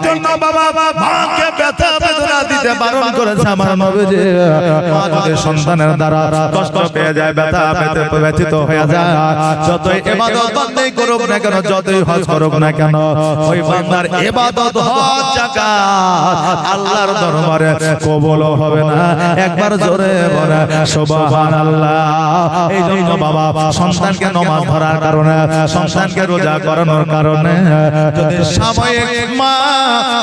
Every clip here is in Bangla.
জন্য বাবা মাকে ব্যথা বেদনা দিতে বারণ করেছে আমার নবীজি। মা যদি সন্তানের দ্বারা কষ্ট পেয়ে যায়, ব্যথা পেতে ব্যথিত হয়ে যায়, যতই ইবাদত বন্দেগী করুক না কেন, যতই হজ করুক না কেন, ওই বান্দার ইবাদত হজ যাকাত আল্লাহর দরবারে কবুল হবে না। একবার জোরে বলে সুবহানাল্লাহ। এই জন্য বাবা সন্তানকে নামাজ ধরার কারণে, সন্তানকে রোজা করানোর কারণে যদি সাময়িক মা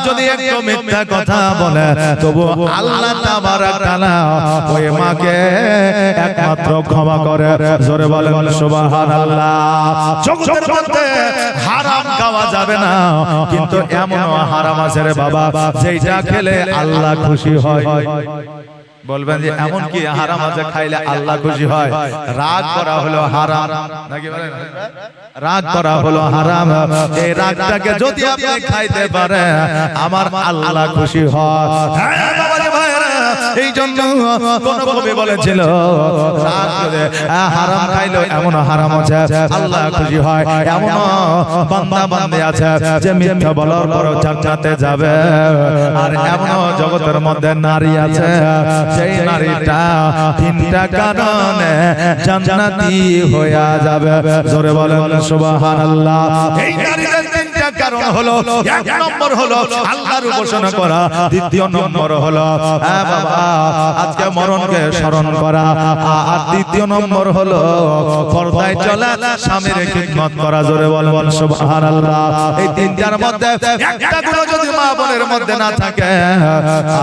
যদি একটু মিথ্যা কথা বলে, তবু আল্লাহ তাবারক তাআলা ওই মাকে একমাত্র ক্ষমা করে। জোরে বলেন সুবহানাল্লাহ। জগতের মধ্যে হারাম খাওয়া যাবে না, কিন্তু এমন হারাম আছে রে বাবা যেটা খেলে আল্লাহ খুশি হয়। বলবেন যে এমন কি হারাম আছে খাইলে আল্লাহ খুশি হয়? রাগ করা হলো হারাম, নাকি বলেন? রাগ করা হলো হারাম। এই রাগটাকে যদি আপনি খাইতে পারেন, আমার আল্লাহ খুশি হয়। হ্যাঁ বাবাজি ভাইরা, এই জন্য কোন কবি বলেছিল রাগ করে হারাম খাইলো এমন হারাম আছে আল্লাহ খুশি হয়। এমন বান্দা বান্দী আছে যে মিথ্যা বলার পর জান্নাতে যাবে, আর এমন জগতের মধ্যে নারী আছে সেই নারীটা তিনটা কারণে জান্নাতি হয়ে যাবে। জোরে বলেন সুবহানাল্লাহ। এই নারীদের তিনটা কারণ হলো, এক নম্বর হলো আল্লাহর উপাসনা করা, দ্বিতীয় নম্বর হলো বাবা আজকে মরণকে স্মরণ করা, আর তৃতীয় নম্বর হলো পর্দায় চলা, স্বামীর খিদমত করা। জোরে বলেন সুবহানাল্লাহ। এই তিনটার মধ্যে একটা গুণ যদি মা বোনের মধ্যে না থাকে,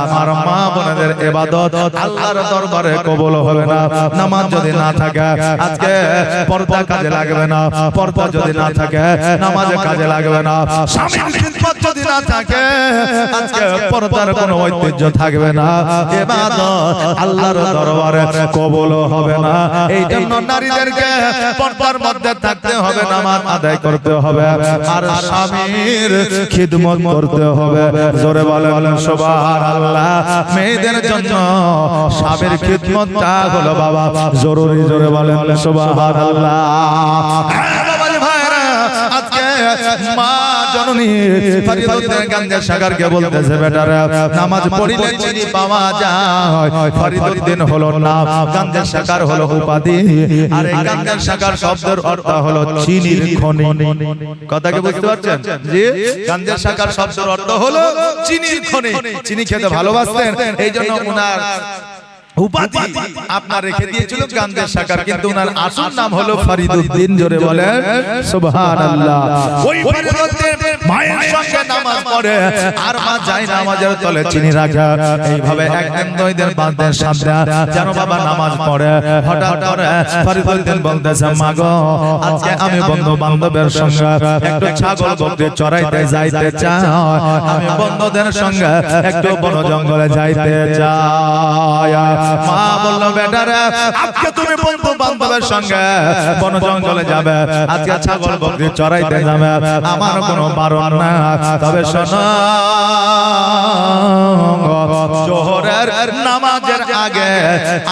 আমার মা বোনদের ইবাদত আল্লাহর দরবারে কবুল হবে না। নামাজ যদি না থাকে, আজকে পর্দা কাজে লাগবে না। পর্দা যদি না থাকে, নামাজে কাজে লাগবে না। স্বামীর খিদমত যদি না থাকে, আজকে পর্দার কোনো ঐতিহ্য থাকবে না। ইবাদত আল্লাহর দরবারে কবুল হবে না। এই জন্য নারীদেরকে পর্দার মধ্যে থাকতে হবে, নামাজ আদায় করতে হবে, আর স্বামীর খিদমত করতে হবে। জোরে বলেন সুবহানাল্লাহ। মেয়েদের জন্য স্বামীর খিদমতটা হলো বাবা জরুরি। জোরে বলেন সুবহানাল্লাহ। বাবাজি ভাইরা, আজকে মা জননী ফরিদুদ্দিন গান্ধী সাগরকে বলতেছে, বেটারা নামাজ পড়িলে চিনি পাওয়া যায়। ফরিদুদ্দিন হলো নাম, গান্ধী সাগর হলো উপাধি, আর এই গান্ধী সাগর শব্দের অর্থ হলো চিনির খনি। কথা কি বুঝতে পারছেন? জি, গান্ধী সাগর শব্দের অর্থ হলো চিনির খনি। চিনি খেতে ভালোবাসতেন, এই জন্য উনার উপাধি আপনার রেখে দিয়েছিল গান্ধী সাগর, কিন্তু উনার আসল নাম হলো ফরিদুদ্দিন। জোরে বলেন সুবহানাল্লাহ। ওই ফরিদুদ্দিন মায়ের সঙ্গে নামাজ পড়ে, আর মা যায় নামাজের তলে চিনি রাখে। এইভাবে একদিন দুই দিন পাঁচ দিন সাত দিন যেন বাবা নামাজ পড়ে, হঠাৎ করে ফরিদুদ্দিন বলতেছে, মা গো আজকে আমি বন্ধু বান্ধবের সঙ্গে একটু ছাগল বকরি চড়াইতে যাইতে চাই, আমি বন্ধুদের সঙ্গে একটু বন জঙ্গলে যাইতে চাই। মা বলল, বেটারা আজকে তুমি বন্ধু বান্ধবের সঙ্গে বন জঙ্গলে যাবে, আজকে ছাগল বকরি চড়াইতে যাবে, আমার কোনো বারণ না। তবে শোনো, জোহরের নামাজের আগে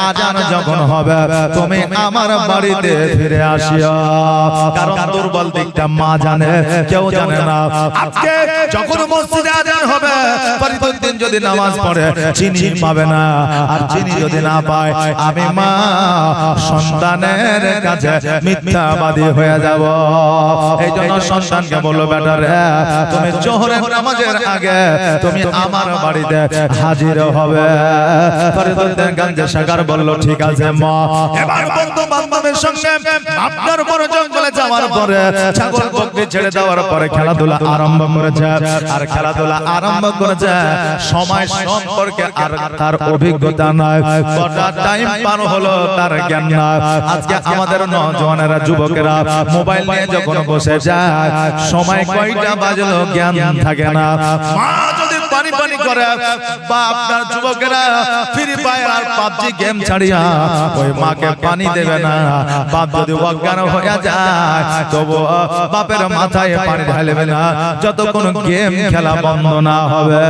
আজান যখন হবে, তুমি আমার বাড়িতে ফিরে আসিও, কারণ দুর্বল দিকটা মা জানে, কেউ জানে না। আজকে যখন মসজিদে আজান হবে, ফরিদুদ্দিন যদি নামাজ পড়ে চিনি পাবে না, আর চিনি যদি না পায়, আমি মা সন্তানের কাছে মিথ্যাবাদী হয়ে যাব। এই জন্য সন্তানকে বললো, বেটা রে তুমি জোহরের নামাজের আগে তুমি আমার বাড়িতে হাজির হবে। ফরিদুদ্দিন গান্ধী সাগর বলল, ঠিক আছে মা। এবার বন্ধু বান্ধবের সঙ্গে আপনার বড় জঙ্গলে যাওয়ার পরে ছাগল বকরি ছেড়ে দেওয়ার পরে খেলাধুলা আরম্ভ করেছে, আর খেলাধুলা আরম্ভ করেছে। সময় সম্পর্কে আর তার অভিজ্ঞতা নাই, কটা টাইম পার হলো তার জ্ঞান নাই। আজকে আমাদের নওজওয়ানেরা, যুবকেরা মোবাইল নিয়ে যখন বসে যায়, সময় কয়টা বাজলো জ্ঞান থাকে না। মা যদি পানি পানি করে, বা আপনার যুবকেরা ফ্রি ফায়ার আর পাবজি গেম ছাড়িয়া ওই মাকে পানি দেবে না। বাপ যদি অজ্ঞান হয়ে যায়, তবু বাপের মাথায় পানি ঢালবে না যতক্ষণ গেম খেলা বন্ধ না হবে।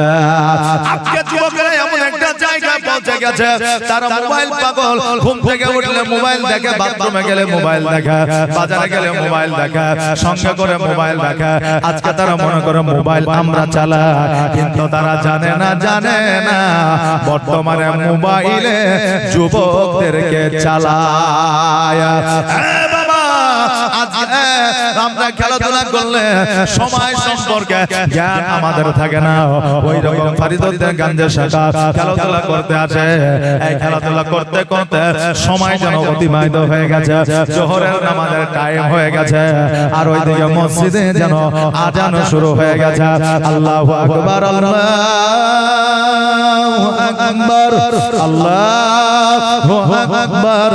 আজকে যুবকেরা এমন একটা জায়গায় পৌঁছে গেছে, তারা মোবাইল পাগল। ঘুম থেকে উঠলে মোবাইল দেখে, বাথরুমে গেলে মোবাইল দেখে, বাজারে গেলে মোবাইল দেখে, সঙ্গে করে মোবাইল দেখে। আজকে তারা মনে করে মোবাইল আমরা চালাই, কিন্তু তারা জানে না বর্তমানে মোবাইলে যুবকদেরকে চালায়। আমরা খেলাধুলা করলে সময় সম্পর্কে জ্ঞান আমাদের থাকে না। ওই রকম ফরিদুদ্দিন গঞ্জের শাখা খেলাধুলা করতে আসে। এই খেলাধুলা করতে করতে সময় যেন অতিবাহিত হয়ে গেছে, জোহরের নামাজের টাইম হয়ে গেছে, আর ওইদিকে মসজিদে যেন আজান শুরু হয়ে গেছে। আল্লাহু আকবার, আল্লাহু আকবার, আল্লাহু আকবার,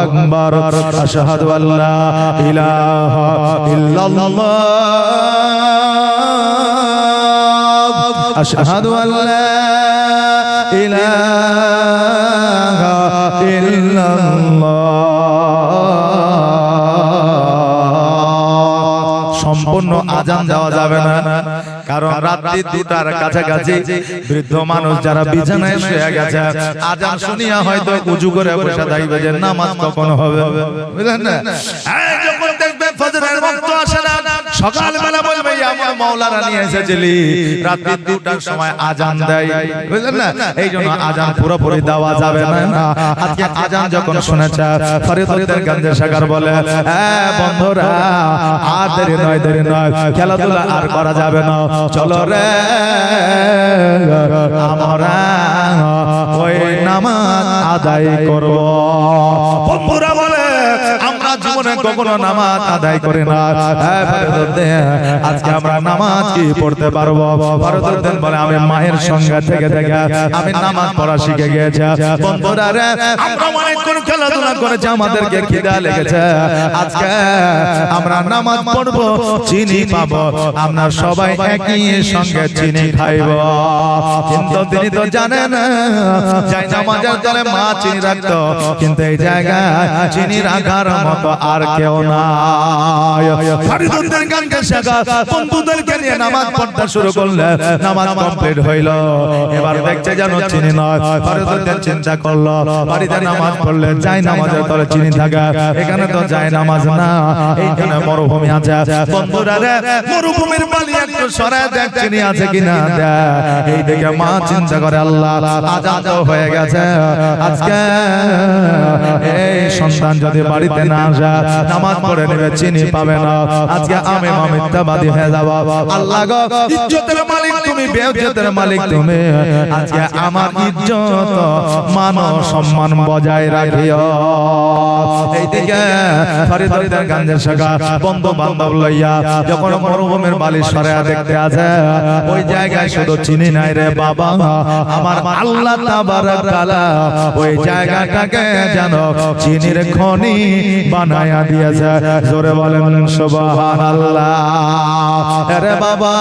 আকবার। আশহাদু আল্লা ইলাহা ইল্লাল্লাহ, আশহাদু আল্লা ইলাহা ইল্লাল্লাহ। সম্পূর্ণ আজান দেওয়া যাবে না, কারণ রাত্রি 2টার কাছাকাছি বৃদ্ধ মানুষ যারা বিছানায় শুয়ে গেছে, আজান শুনিয়া হয়তো উজু করে বসে থাকবে যে নামাজ কখন হবে, বুঝলেন না? এই যখন দেখবে ফজরের ওয়াক্ত আসে না, সকালবেলা বলবে আমার মাওলানা নিয়ে এসেছিলি, রাত্রি 2টার সময় আজান দেয়, বুঝলেন না? এই জন্য আজান পুরোপুরি দেওয়া যাবে না। আজকে আজান যখন শুনেছে, ফরিদুদ্দিন গঞ্জের শাখার বলে, বন্ধুরা আর দেরি নয়, খেলাধুলা আর করা যাবে না, চলো রে আমরা ওই নামাজ আদায় করব। বন্ধুরা বলে, আমরা জীবনে কখনো নামাজ আদায় করি না, আজকে আমরা নামাজ কি পড়তে পারবো? ফরিদুদ্দিন বলে, আমি মায়ের সঙ্গে থেকে আমি নামাজ পড়া শিখে গিয়েছি। বন্ধুরা রে, আমরা অনেকক্ষণ খেলাধুলা করেছি, আমাদেরকে খিদা লেগেছে, আজকে আমরা নামাজ পড়বো, চিনি পাবো, আমরা সবাই একই সঙ্গে চিনি খাইব। কিন্তু তিনি তো জানেন যাই নামাজের দলে মা চিনি রাখতো, কিন্তু এই জায়গায় চিনি রাখার মতো আর কেউ নাই। ফরিদুদ্দিন গঞ্জের শাখা বন্ধুদেরকে নিয়ে নামাজ পড়তে শুরু করলে, নামাজ কমপ্লিট হইল। এবার দেখছে যেন চিনি নয়। ফরিদুদ্দিন চিন্তা করলো, বাড়িতে নামাজ পড়লে যাই নামাজের তলে চিনি থাকে, এখানে তো যাই নামাজ না, এইখানে মরুভূমি আছে। বন্ধুরা রে, মরুভূমির বালি একটু সরায় দেখ চিনি আছে কিনা। এই দিকে মা চিন্তা করে, আল্লাহ আজান তো হয়ে গেছে, আজকে এই সন্তান যদি বাড়িতে না আসে, নামাজ পড়ে নেবে, চিনি পাবে না, আজকে আমি মিথ্যাবাদী হয়ে যাব। আল্লাহ গো, ইজ্জতের মালিক তুমি, বেইজ্জতের মালিক তুমি, আজকে আমার ইজ্জত মান সম্মান বজায় রাখিও। এইদিকে ফরিদুদ্দিন গঞ্জের শাখা বন্ধু বান্ধব লইয়া যখন মরুভূমির বালি সরায়া দেখতে আছে, ওই জায়গায় শুধু চিনি নাই রে বাবা, আমার আল্লাহ তাবারক তাআলা ওই জায়গাটাকে যেন চিনির খনি বানায়া দিয়েছে। জোরে বলেন সুবহানাল্লাহ। আরে বাবা,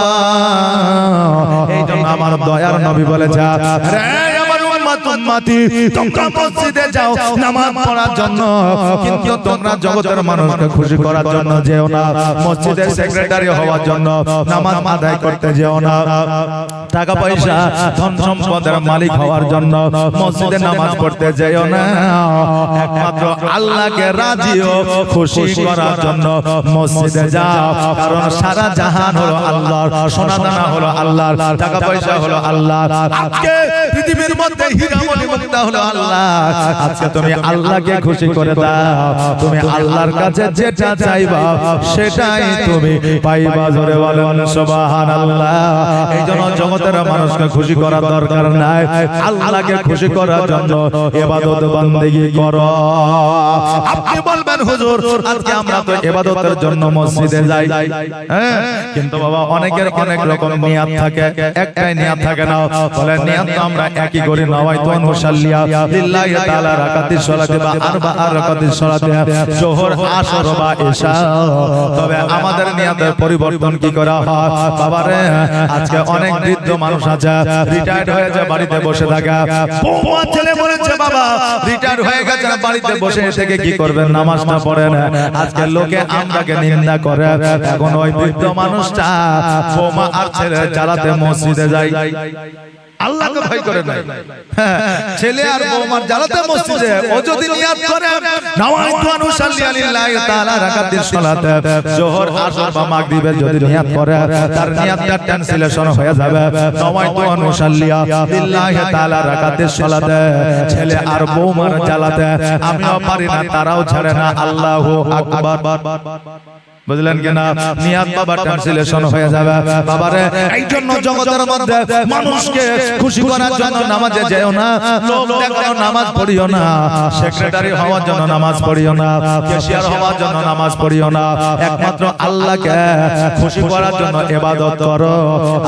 এই জন্য আমার দয়ার নবী বলেছে, রে উম্মতি, তোমরা মসজিদে যাও নামাজ পড়ার জন্য, কিন্তু তোমরা জগতের মানুষকে খুশি করার জন্য যেও না, মসজিদের সেক্রেটারি হওয়ার জন্য নামাজ আদায় করতে যেও না, টাকা পয়সা ধন সম্পদের মালিক হওয়ার জন্য মসজিদে নামাজ পড়তে যেও না, একমাত্র আল্লাহকে রাজি ও খুশি করার জন্য মসজিদে যাও। কারণ সারা জাহান হলো আল্লাহর, সোনা দানা হলো আল্লাহর, টাকা পয়সা হলো আল্লাহর, আজকে পৃথিবীর মধ্যে হীরামণি মুক্তা হলো আল্লাহ। আজকে তুমি আল্লাহকে খুশি করে দাও, তুমি আল্লাহর কাছে যেটা চাইবা সেটাই তুমি পাইবা। জোরে বলেন সুবহানাল্লাহ। এই জন্য জগতের মানুষকে খুশি করার দরকার নাই, আল্লাহকে খুশি করার জন্য ইবাদত বন্দেগী করো। আপনি বলবেন হুজুর আজকে আমরা তো ইবাদতের জন্য মসজিদে যাই, হ্যাঁ, কিন্তু বাবা অনেকের অনেক রকম নিয়ত থাকে, একটাই নিয়ত থাকে না। বলে নিয়ত তো আমরা একই করি না, হয়তো মুসাল্লিয়া লিল্লাহি তাআলা রাকাতিস সালাতে বা আরবা রাকাতিস সালাতে জোহর আসর বা ইশা তবে আমাদের নিয়তের পরিবর্তন কি করা হয় বাবারে আজকে অনেক বৃদ্ধ মানুষ আছে রিটায়ার্ড হয়ে যায় বাড়িতে বসে থাকে বৌমা ছেলে বলেছে বাবা রিটায়ার্ড হয়ে গেছে বাড়িতে বসে থেকে কি করবেন নামাজটা পড়েন আজকে লোকে আমরাকে নিন্দা করে এখন ওই বৃদ্ধ মানুষটা বৌমা আর ছেলে জ্বালাতে মসজিদে যায় আল্লাহকে ভয় করে নাই ছেলে আর বৌমার জ্বালাতে মসজিদে ও যদি নিয়াত করে নামাজু আনুসাল্লি লিল্লাহি তাআলা রাকাতিস সালাতে জোহর আসর বা মাগরিবে যদি নিয়াত করে তার নিয়াতটা ট্রান্সলেশন হয়ে যাবে নামাজু আনুসাল্লি লিল্লাহি তাআলা রাকাতিস সালাতে ছেলে আর বৌমার জ্বালাতে আমিও পারি না তারাও ছাড়ে না আল্লাহু আকবার বুঝলেন কিনা নিয়াত বাবা ট্রান্সলেশন হয়ে যাবে বাবারে এই জন্য জগতের মধ্যে মানুষকে খুশি করার জন্য নামাজে যেও না লোক দেখানোর নামাজ পড়িও না সেক্রেটারি হওয়ার জন্য নামাজ পড়িও না ক্যাশিয়ার হওয়ার জন্য নামাজ পড়িও না একমাত্র আল্লাহকে খুশি করার জন্য ইবাদত করো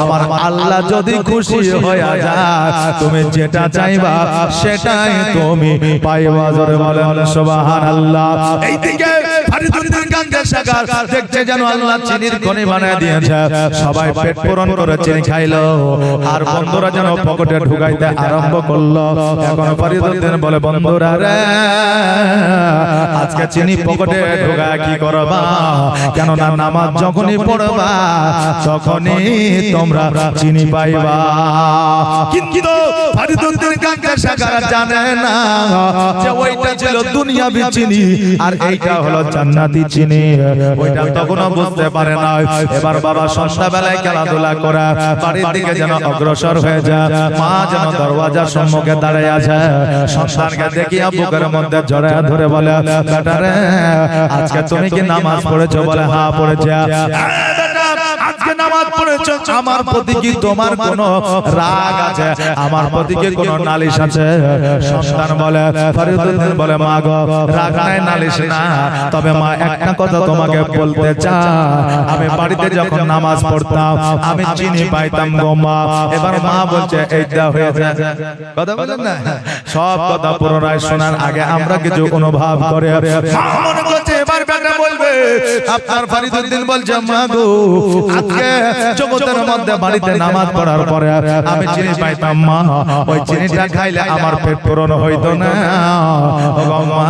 আমার আল্লাহ যদি খুশি হয়ে যায় তুমি যেটা চাইবা সেটাই তুমি পাইবা জোরে বলেন সুবহানাল্লাহ এইদিকে ফরিদুদ্দিন গাঙ্গে সাগর দেখতে যেন আল্লাহ চিনির খনি বানায় দিয়েছে সবাই পেট পূরণ করে চিনি খাইলো আর বন্ধুরা যেন পকেটে ঢুকাইতে আরম্ভ করলো এখন ফরিদুদ্দিন বলে বন্ধুরা রে আজকে চিনি পকেটে ঢুকায় কি করবা কেন না নামাজ যখনই পড়বা তখনই তোমরা চিনি পাইবা কিন্তু ফরিদুদ্দিন গাঙ্গে সাগর জানে না যে ওইটা ছিল দুনিয়াবি চিনি আর এইটা হলো জান্নাতি চিনি ওইটা তখনও বুঝতে পারে না এবার বাবা সন্ধ্যাবেলায় খেলাধুলা করে বাড়ির দিকে যেন অগ্রসর হয়ে যায় মা যেন দরওয়াজার সম্মুখে দাঁড়িয়ে আছে সন্তানকে দেখিয়া বুকের মধ্যে জড়ায় ধরে বলে বেটা রে আজকে তুমি কি নামাজ পড়েছো বলে হ্যাঁ পড়েছি আজকে নামাজ পড়েছো আমার প্রতি কি তোমার কোনো রাগ আছে আমার প্রতি কি কোনো নালিশ আছে সন্তান বলে ফরিদুদ্দিন বলে মা গো রাগ নাই নালিশ না তবে মা একটা কথা তোমাকে বলতে চাই আমি বাড়িতে যখন নামাজ পড়তাম আমি চিনি পাইতাম গো মা এবার মা বলছে এইটা হয়েছে কথা বলেন না সব কথা পুনরায় শোনার আগে আমরা কিছু অনুভব করে মা মনে করছে এবার বেটা বলবে আপনার ফরিদুদ্দিন বলছে মা গো আজকে জগতের মধ্যে বাড়িতে নামাজ পড়ার পরে আমি চিনি পাইতাম মা ওই চিনিটা খাইলে আমার পেট পূরণ হইতো না মা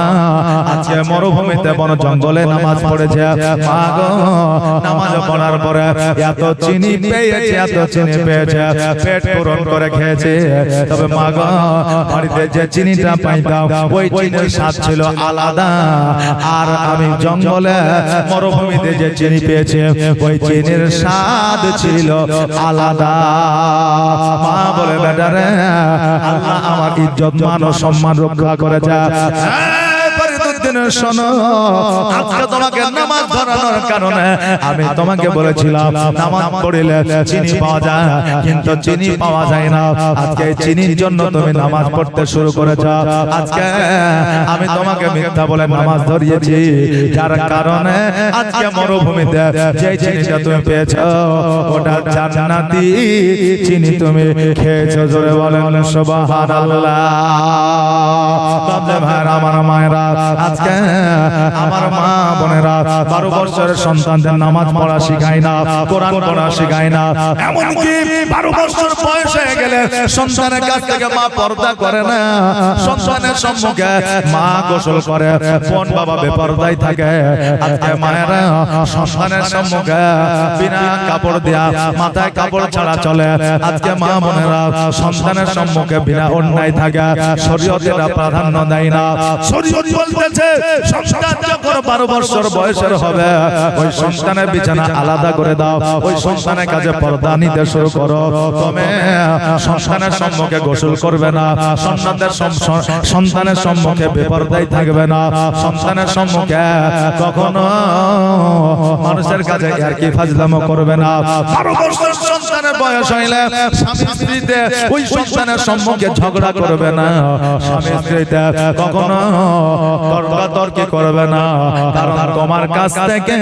আজকে মরুভূমিতে বন জঙ্গলে নামাজ পড়েছে মা গো নামাজ পড়ার পরে এত চিনি পেয়েছে পেট পূরণ করে খেয়েছে তবে মা গো বাড়িতে যে চিনিটা পাইতাম ওই চিনির স্বাদ ছিল আলাদা আর আমি জঙ্গলে মরুভূমিতে যে চিনি পেয়েছি ওই চিনির স্বাদ ছিল আলাদা মা বলে বেটা রে আল্লাহ আমার ইজ্জত মান ও সম্মান রক্ষা করেছে শোনো আজকে তোমাকে নামাজ ধরানোর কারণে আমি তোমাকে বলেছিলাম নামাজ পড়লে চিনি পাওয়া যায় কিন্তু চিনি পাওয়া যায় না আজকে চিনির জন্য তুমি নামাজ পড়তে শুরু করেছো আজকে আমি তোমাকে মিথ্যা বলে নামাজ ধরিয়েছি যার কারণে আজকে মরুভূমিতে যে চিনিটা তুমি পেয়েছো ওটা জান্নাতি চিনি তুমি খেয়েছো জোরে বলেন সুবহানাল্লাহ আমার মায়েরা আজকে আমার মা বোনেরা 12 বছরের সন্তানদের নামাজ পড়া শিখায় না কোরআন পড়া শিখায় না এমনকি 12 বছর বয়স হয়ে গেলে সন্তানের কাছ থেকে মা পর্দা করে না সন্তানের সম্মুখে মা গোসল করে বোন বাবা বেপরদায় থাকে আজকে মায়েরা সন্তানের সম্মুখে বিনা কাপড় দেয়া মাথায় কাপড় ছাড়া চলে আজকে মা বোনেরা সন্তানের সম্মুখে বিনা অন্যায় থাকে শরীয়তের প্রাধান্য দেয় না শরীয়ত বলতেছে সন্তান যখন 12 বছর বয়সের হবে ওই সন্তানের বিছানা আলাদা করে দাও ওই সন্তানের কাছে পর্দা নিতে শুরু করো তুমি সন্তানের সম্মুখে গোসল করবে না সন্তানের সম্মুখে বেপরদাই থাকবে না সন্তানের সম্মুখে কখনো মানুষের কাছে আর কি ফাজলামো করবে না 12 বছর সন্তানের বয়স হইলে স্বামী স্ত্রীতে ওই সন্তানের সম্মুখে ঝগড়া করবে না, স্বামী স্ত্রীতে কখনো তর্কাতর্কি করবে না, কারণ তোমার কাছ থেকে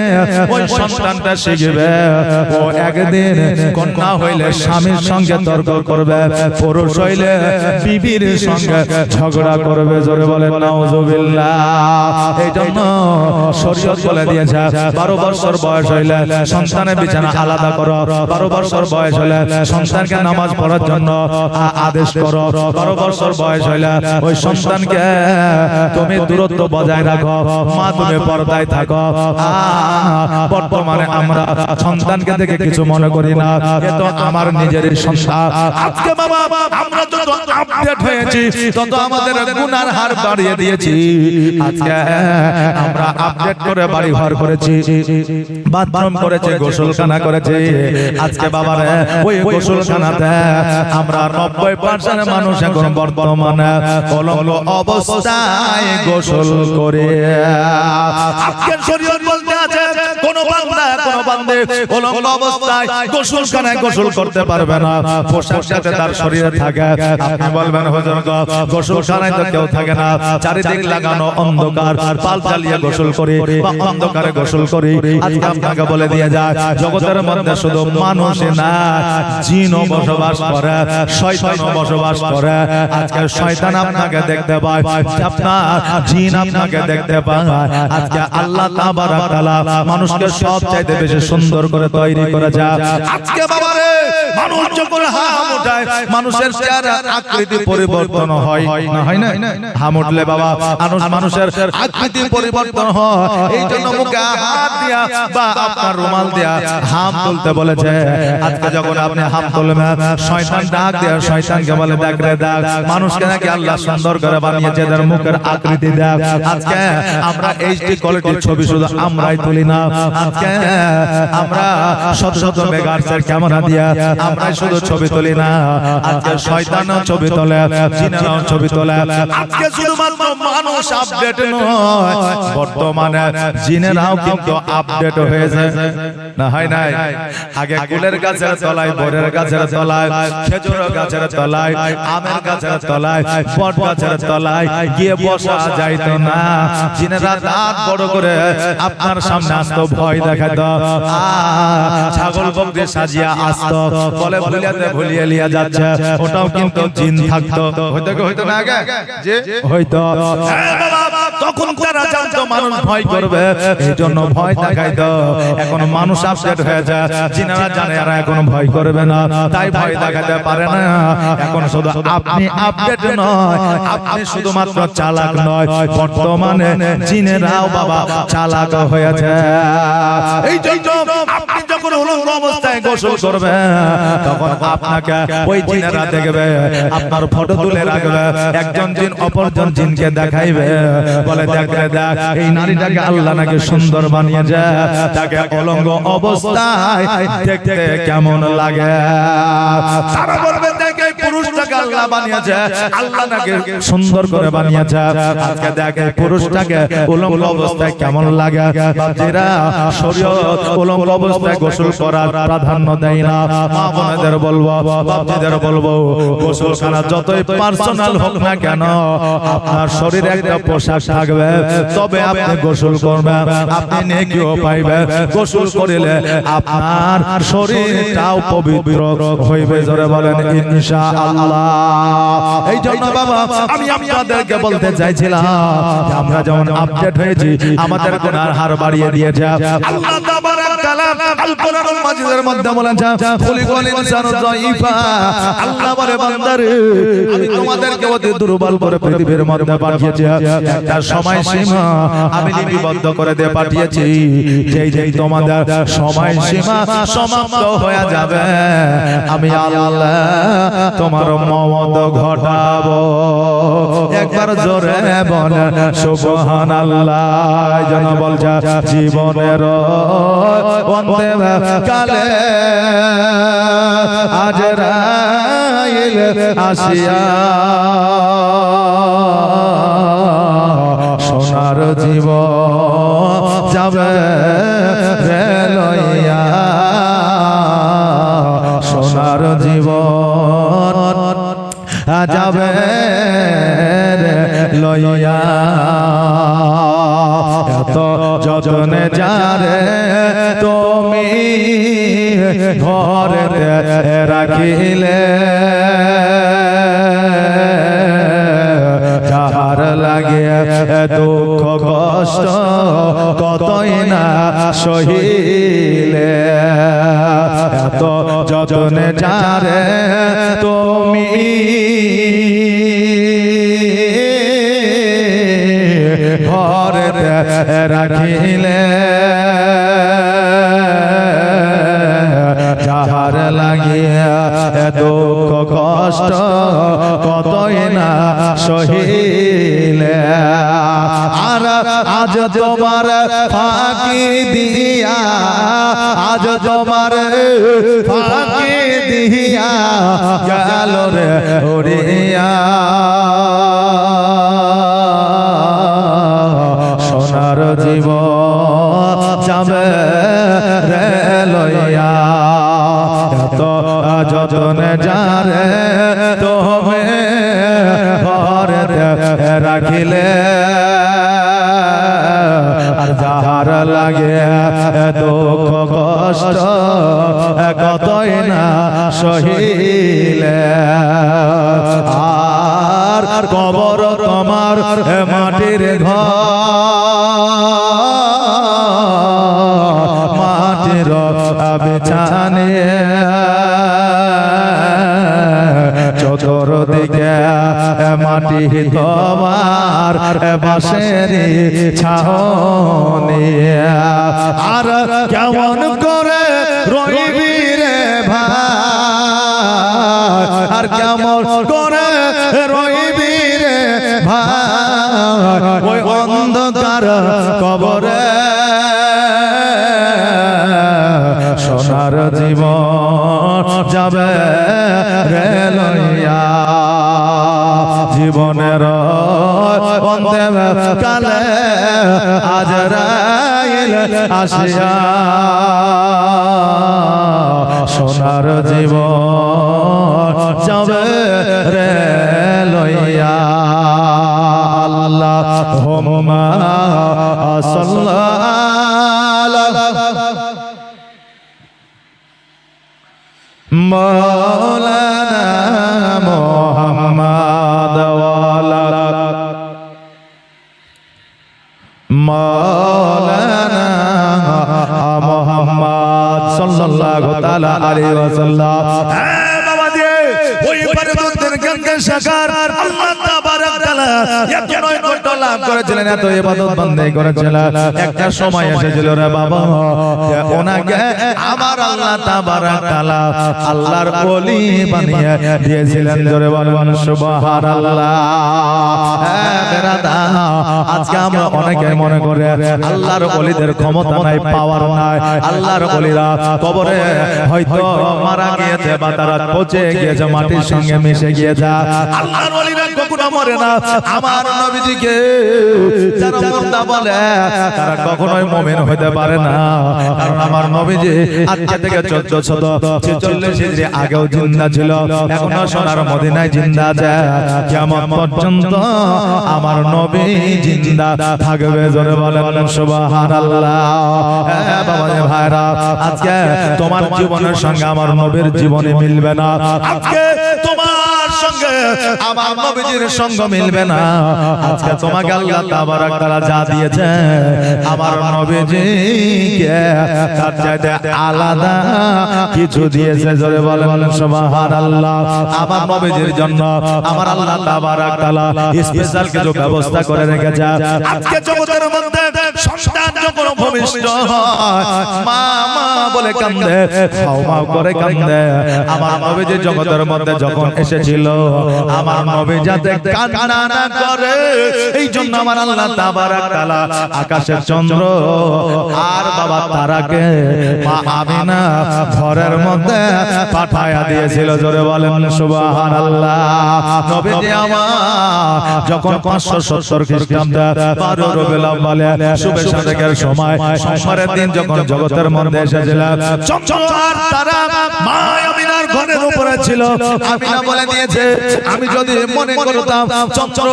ওই সন্তানটা শিখবে। ও একদিন কন্যা হইলে স্বামীর সঙ্গে তর্ক করবে, পুরুষ হইলে বিবির সঙ্গে ঝগড়া করবে। জোরে বলেন নাউজুবিল্লাহ। এই জন্য শরীয়ত বলে দিয়েছে 12 বছর বয়স হইলে সন্তানের বিছানা আলাদা করো, 12 বছর বয়স হইলে সন্তানকে নামাজ পড়ার জন্য আদেশ করো, 12 বছর বয়স হইলে ওই সন্তানকে তুমি দূরত্ব বজায় রাখো, মা তুমি পর্দায় থাকো। বর্তমানে আমরা সন্তানকে দেখে কিছু মনে করি না, এ তো আমার নিজেরই সন্তান। আজকে বাবা আমরা যত আপডেট হয়েছি তত আমাদের গুনার হার বাড়িয়ে দিয়েছি। আজকে আমরা আপডেট করে বাড়ি ঘর করেছি, বাথরুম করেছি, গোসলখানা করেছি। আজকে বাবারে ওই গোসলখানাতে আমরা 90% মানুষ এখন বর্তমানে অলঙ্গ অবস্থায় গোসল করে। আজকে শরীয়ত বলতে আছে কোন বান্দা কোন বান্দে অলঙ্গ অবস্থায় গোসলখানায় গোসল করতে পারবে না, পোশাক সাথে তার শরীরে থাকে। আপনি বলবেন হুজুর গোসলখানায় তো কেউ থাকে না, চারিদিক লাগানো অন্ধকার, পাল চালিয়ে গোসল করি বা অন্ধকারে গোসল করি। আজকে আপনাকে বলে দিয়ে যায় জগতের মধ্যে শুধু মানুষ না, জিনও বসবাস করে, শয়তানও বসবাস করে। আজকে শয়তান আপনাকে দেখতে পায়, আপনার জিন আপনাকে দেখতে পায়। আজকে আল্লাহ তাবারক তাআলা মানুষকে সবচাইতে বেশি সুন্দর করে তৈরি করেছে। আজকে বাবারে মানুষ যখন হাম উঠায় মানুষের চেহারা আকৃতি পরিবর্তন হয় না, হয় না? হাম উঠলে বাবা মানুষের আকৃতি পরিবর্তন হয়। এই জন্য মুখে হাত দিয়া বা আপনার রুমাল দিয়া হাম তুলতে বলেছে। আজকে যখন আপনি হাম তুলবেন শয়তান ডাক দেয়, শয়তানকে বলে দেখ রে দেখ, মানুষকে নাকি আল্লাহ সুন্দর করে বানিয়েছে, এদের মুখের আকৃতি দেখ। আজকে আমরা এইচডি কোয়ালিটির ছবি শুধু আমরাই তুলি না, আজকে আমরা শত শত মেগাহার্টজের ক্যামেরা দিয়ে আমরাই শুধু ছবি তুলি না, আজকে শয়তানও ছবি তোলে, জিনেরাও ছবি তোলে। আজকে শুধুমাত্র মানুষ আপডেট নয়, বর্তমানে জিনেরাও কিন্তু আপডেট হয়েছে না, হয় নাই? আগে কুলের গাছের তলায়, বরের গাছের তলায়, খেজুর গাছের তলায়, আমের গাছের তলায়, বট গাছের তলায় গিয়ে বসা যাইতো না। জিনেরা দাঁত বড় করে আপনার সামনে আসতো, ভয় দেখাতো, ছাগল বকরি সাজিয়া আসতো, বলে ভুলিয়ে লিয়া যাচ্ছে, ওটাও কিন্তু জিন থাকতো। হয়তো না আগে যে হয়তো তখন তারা জানতো মানুষ ভয় করবে, এই জন্য ভয় দেখাইতো। এখন মানুষ আপডেট হয়েছে, জিনেরা জানে এরা এখন ভয় করবে না, তাই ভয় দেখাতে পারে না। এখন শুধু আপনি আপডেট নয়, আপনি শুধুমাত্র চালাক নয়, বর্তমানে জিনেরাও বাবা চালাক হয়েছে। এই জন্য আপনি যখন উলঙ্গ অবস্থায় গোসল করবে তখন আপনাকে ওই জিনেরা দেখবে, আপনার ফটো তুলে রাখবে, একজন জিন অপরজন জিনকে দেখাইবে, বলে দেখ রে দেখ, এই নারীটাকে আল্লাহ নাকি সুন্দর বানিয়েছে, তাকে অলঙ্গ অবস্থায় দেখতে কেমন লাগে। তারা বলবে দেখ এই পুরুষটাকে আল্লাহ বানিয়েছে, আল্লাহ নাকি সুন্দর করে বানিয়েছে, আজকে দেখ এই পুরুষটাকে উলঙ্গ অবস্থায় কেমন লাগে। বাচ্চারা শরীয়ত উলঙ্গ অবস্থায় গোসল করার প্রাধান্য দেয় না। মা বোনেদের বলবো, বাচ্চাদের বলবো, গোসলখানা যতই পার্সোনাল হোক না কেন, আপনার শরীরে একটা পোশাক থাকবে, তবে আপনি গোসল করবেন, আপনি নেকিও পাইবেন। গোসল করিলে আপনার শরীরটাও পবিত্র হইবে। জোরে বলেন ইনশাআল্লাহ। এই জন্য বাবা আমি আপনাদেরকে বলতে চাইছিলাম যে আমরা যেমন আপডেট হয়েছি, আমাদের গুনার হার বাড়িয়ে দিয়েছে আল্লাহ তাবারক তাআলা। আল কোরআনুল মাজিদের মধ্যে বলেছে খুলিকাল ইনসানু যায়ীফা, আল্লাহ বলে বান্দারে আমি তোমাদেরকে অতি দুর্বল করে পৃথিবীর মধ্যে পাঠিয়েছি, একটা সময়সীমা আমি লিপিবদ্ধ করে দিয়ে পাঠিয়েছি, যেই তোমাদের সময়সীমা সমাপ্ত হয়ে যাবে আমি আল্লাহ তোমার মওত ঘটাবো। একবার জোরে বলেন সুবহানাল্লাহ। যেন বলছে জীবনের অন্তে কালে আজরাইল আসিয়া সোনার জীবন যাবে রে লইয়া, সোনার যারে তুমি ঘরেতে রাখিলে যাহার লাগে দুঃখ কষ্ট কতই না সহিলে এত যতনে যারে তুমি ঘরেতে রাখিলে যাহার লাগিয়া দুঃখ কষ্ট কতই না সহিলে আর আজ তোমার ফাঁকি দিয়া আজ তোমার ফাঁকি দিয়া গেল রে উড়িয়া সোনার জীবন যাবে রে লইয়া এত যতনে যারে তুমি ঘরেতে রাখিলে আর যাহার লাগে দুঃখ কষ্ট কতই না সহিলে আর কবর তোমার মাটির ঘর মাটির বিছানে চতুর্দিকে মাটি তোমার বাঁশের ছাউনি আর কেমন করে রইবি রে ভাই আর কেমন করে রইবি রে ভাই ওই অন্ধকার কবরে সোনার জীবন যাবে রে লইয়া জীবনের অন্তে কালে আজরাইল আসিয়া সোনার জীবন যাবে রে লইয়া আল্লাহুম্মা সাল্লাল্লাহু মৌলানা মুহাম্মদ ওয়ালা মৌলানা মুহাম্মদ সাল্লাল্লাহু তাআলা আলাইহি ওয়াসাল্লাম বাবা দিয়ে ওই পরবর্তীর গঙ্গা সাগর আল্লাহ তাবারক তাআলা এত নৈকট্য লাভ করেছিলেন এত ইবাদত বন্দেগি করেছিলেন একটা সময় এসেছিল রে বাবা ওনাকে আমার আল্লাহ তাবারক তাআলা আল্লাহর ওলি বানিয়ে দিয়েছিলেন জোরে বলেন সুবহানাল্লাহ বেরাদা আজকে আমরা অনেকে মনে করে আল্লাহর ওলিদের ক্ষমতা নাই পাওয়ার নাই আল্লাহর ওলিরা কবরে হয়তো মারা গিয়েছে বা তারা পচে গিয়েছে মাটির সঙ্গে মিশে গিয়েছে আল্লাহর ওলিরা কখনো মরে না আমার নবীজিকে যারা মুর্দা বলে তারা কখনোই মুমিন হতে পারে না কারণ আমার নবীজি আজকে থেকে 1446 হিজরি আগেও জিন্দা ছিল এখনো সোনার মদিনায় জিন্দা আছে কিয়ামত পর্যন্ত আমার নবী জিন্দা থাকবে জোরে বলেন সুবহানাল্লাহ বাবা রে ভাইরা আজকে তোমার জীবনের সঙ্গে আমার নবীর জীবনে মিলবে না আজকে তোমার সঙ্গে আমার নবীজির সঙ্গ মিলবে না আজকে তোমাকে আল্লাহ তাবারক তাআলা যা দিয়েছে আমার নবীজিকে তার চাইতে আলাদা কিছু দিয়েছে জোরে বলেন সুবহানাল্লাহ আমার নবীজির জন্য আমার আল্লাহ তাবারক তাআলা স্পেশাল কিছু ব্যবস্থা করে রেখেছে আজকে জগতের মধ্যে সন্তান যখন ভূমিষ্ঠ হয় মা মা বলে কান্দে খাওয়া করে কান্দে আমার নবীজি জগতের মধ্যে যখন এসেছিল আমার নবী যাতে কান্না না করে এই জন্য আমার আল্লাহ তাবারক তাআলা আকাশের চন্দ্র আর বাবা তারাকে মা আমিনা ঘরের মধ্যে পাঠায়া দিয়েছিল জোরে বলেন সুবহানাল্লাহ নবীজি আমার যখন 570 খ্রিস্টাব্দে 12 রবিউল আউয়ালে শুভ সাদেকের সময় সোমবারের দিন যখন জগতের মধ্যে এসেছিলেন চন্দ্র আর তারা মা আমিনার ঘরের উপরে ছিল। আমিনা বলে দিয়েছে আমি যদি মনে করতাম চন্দ্র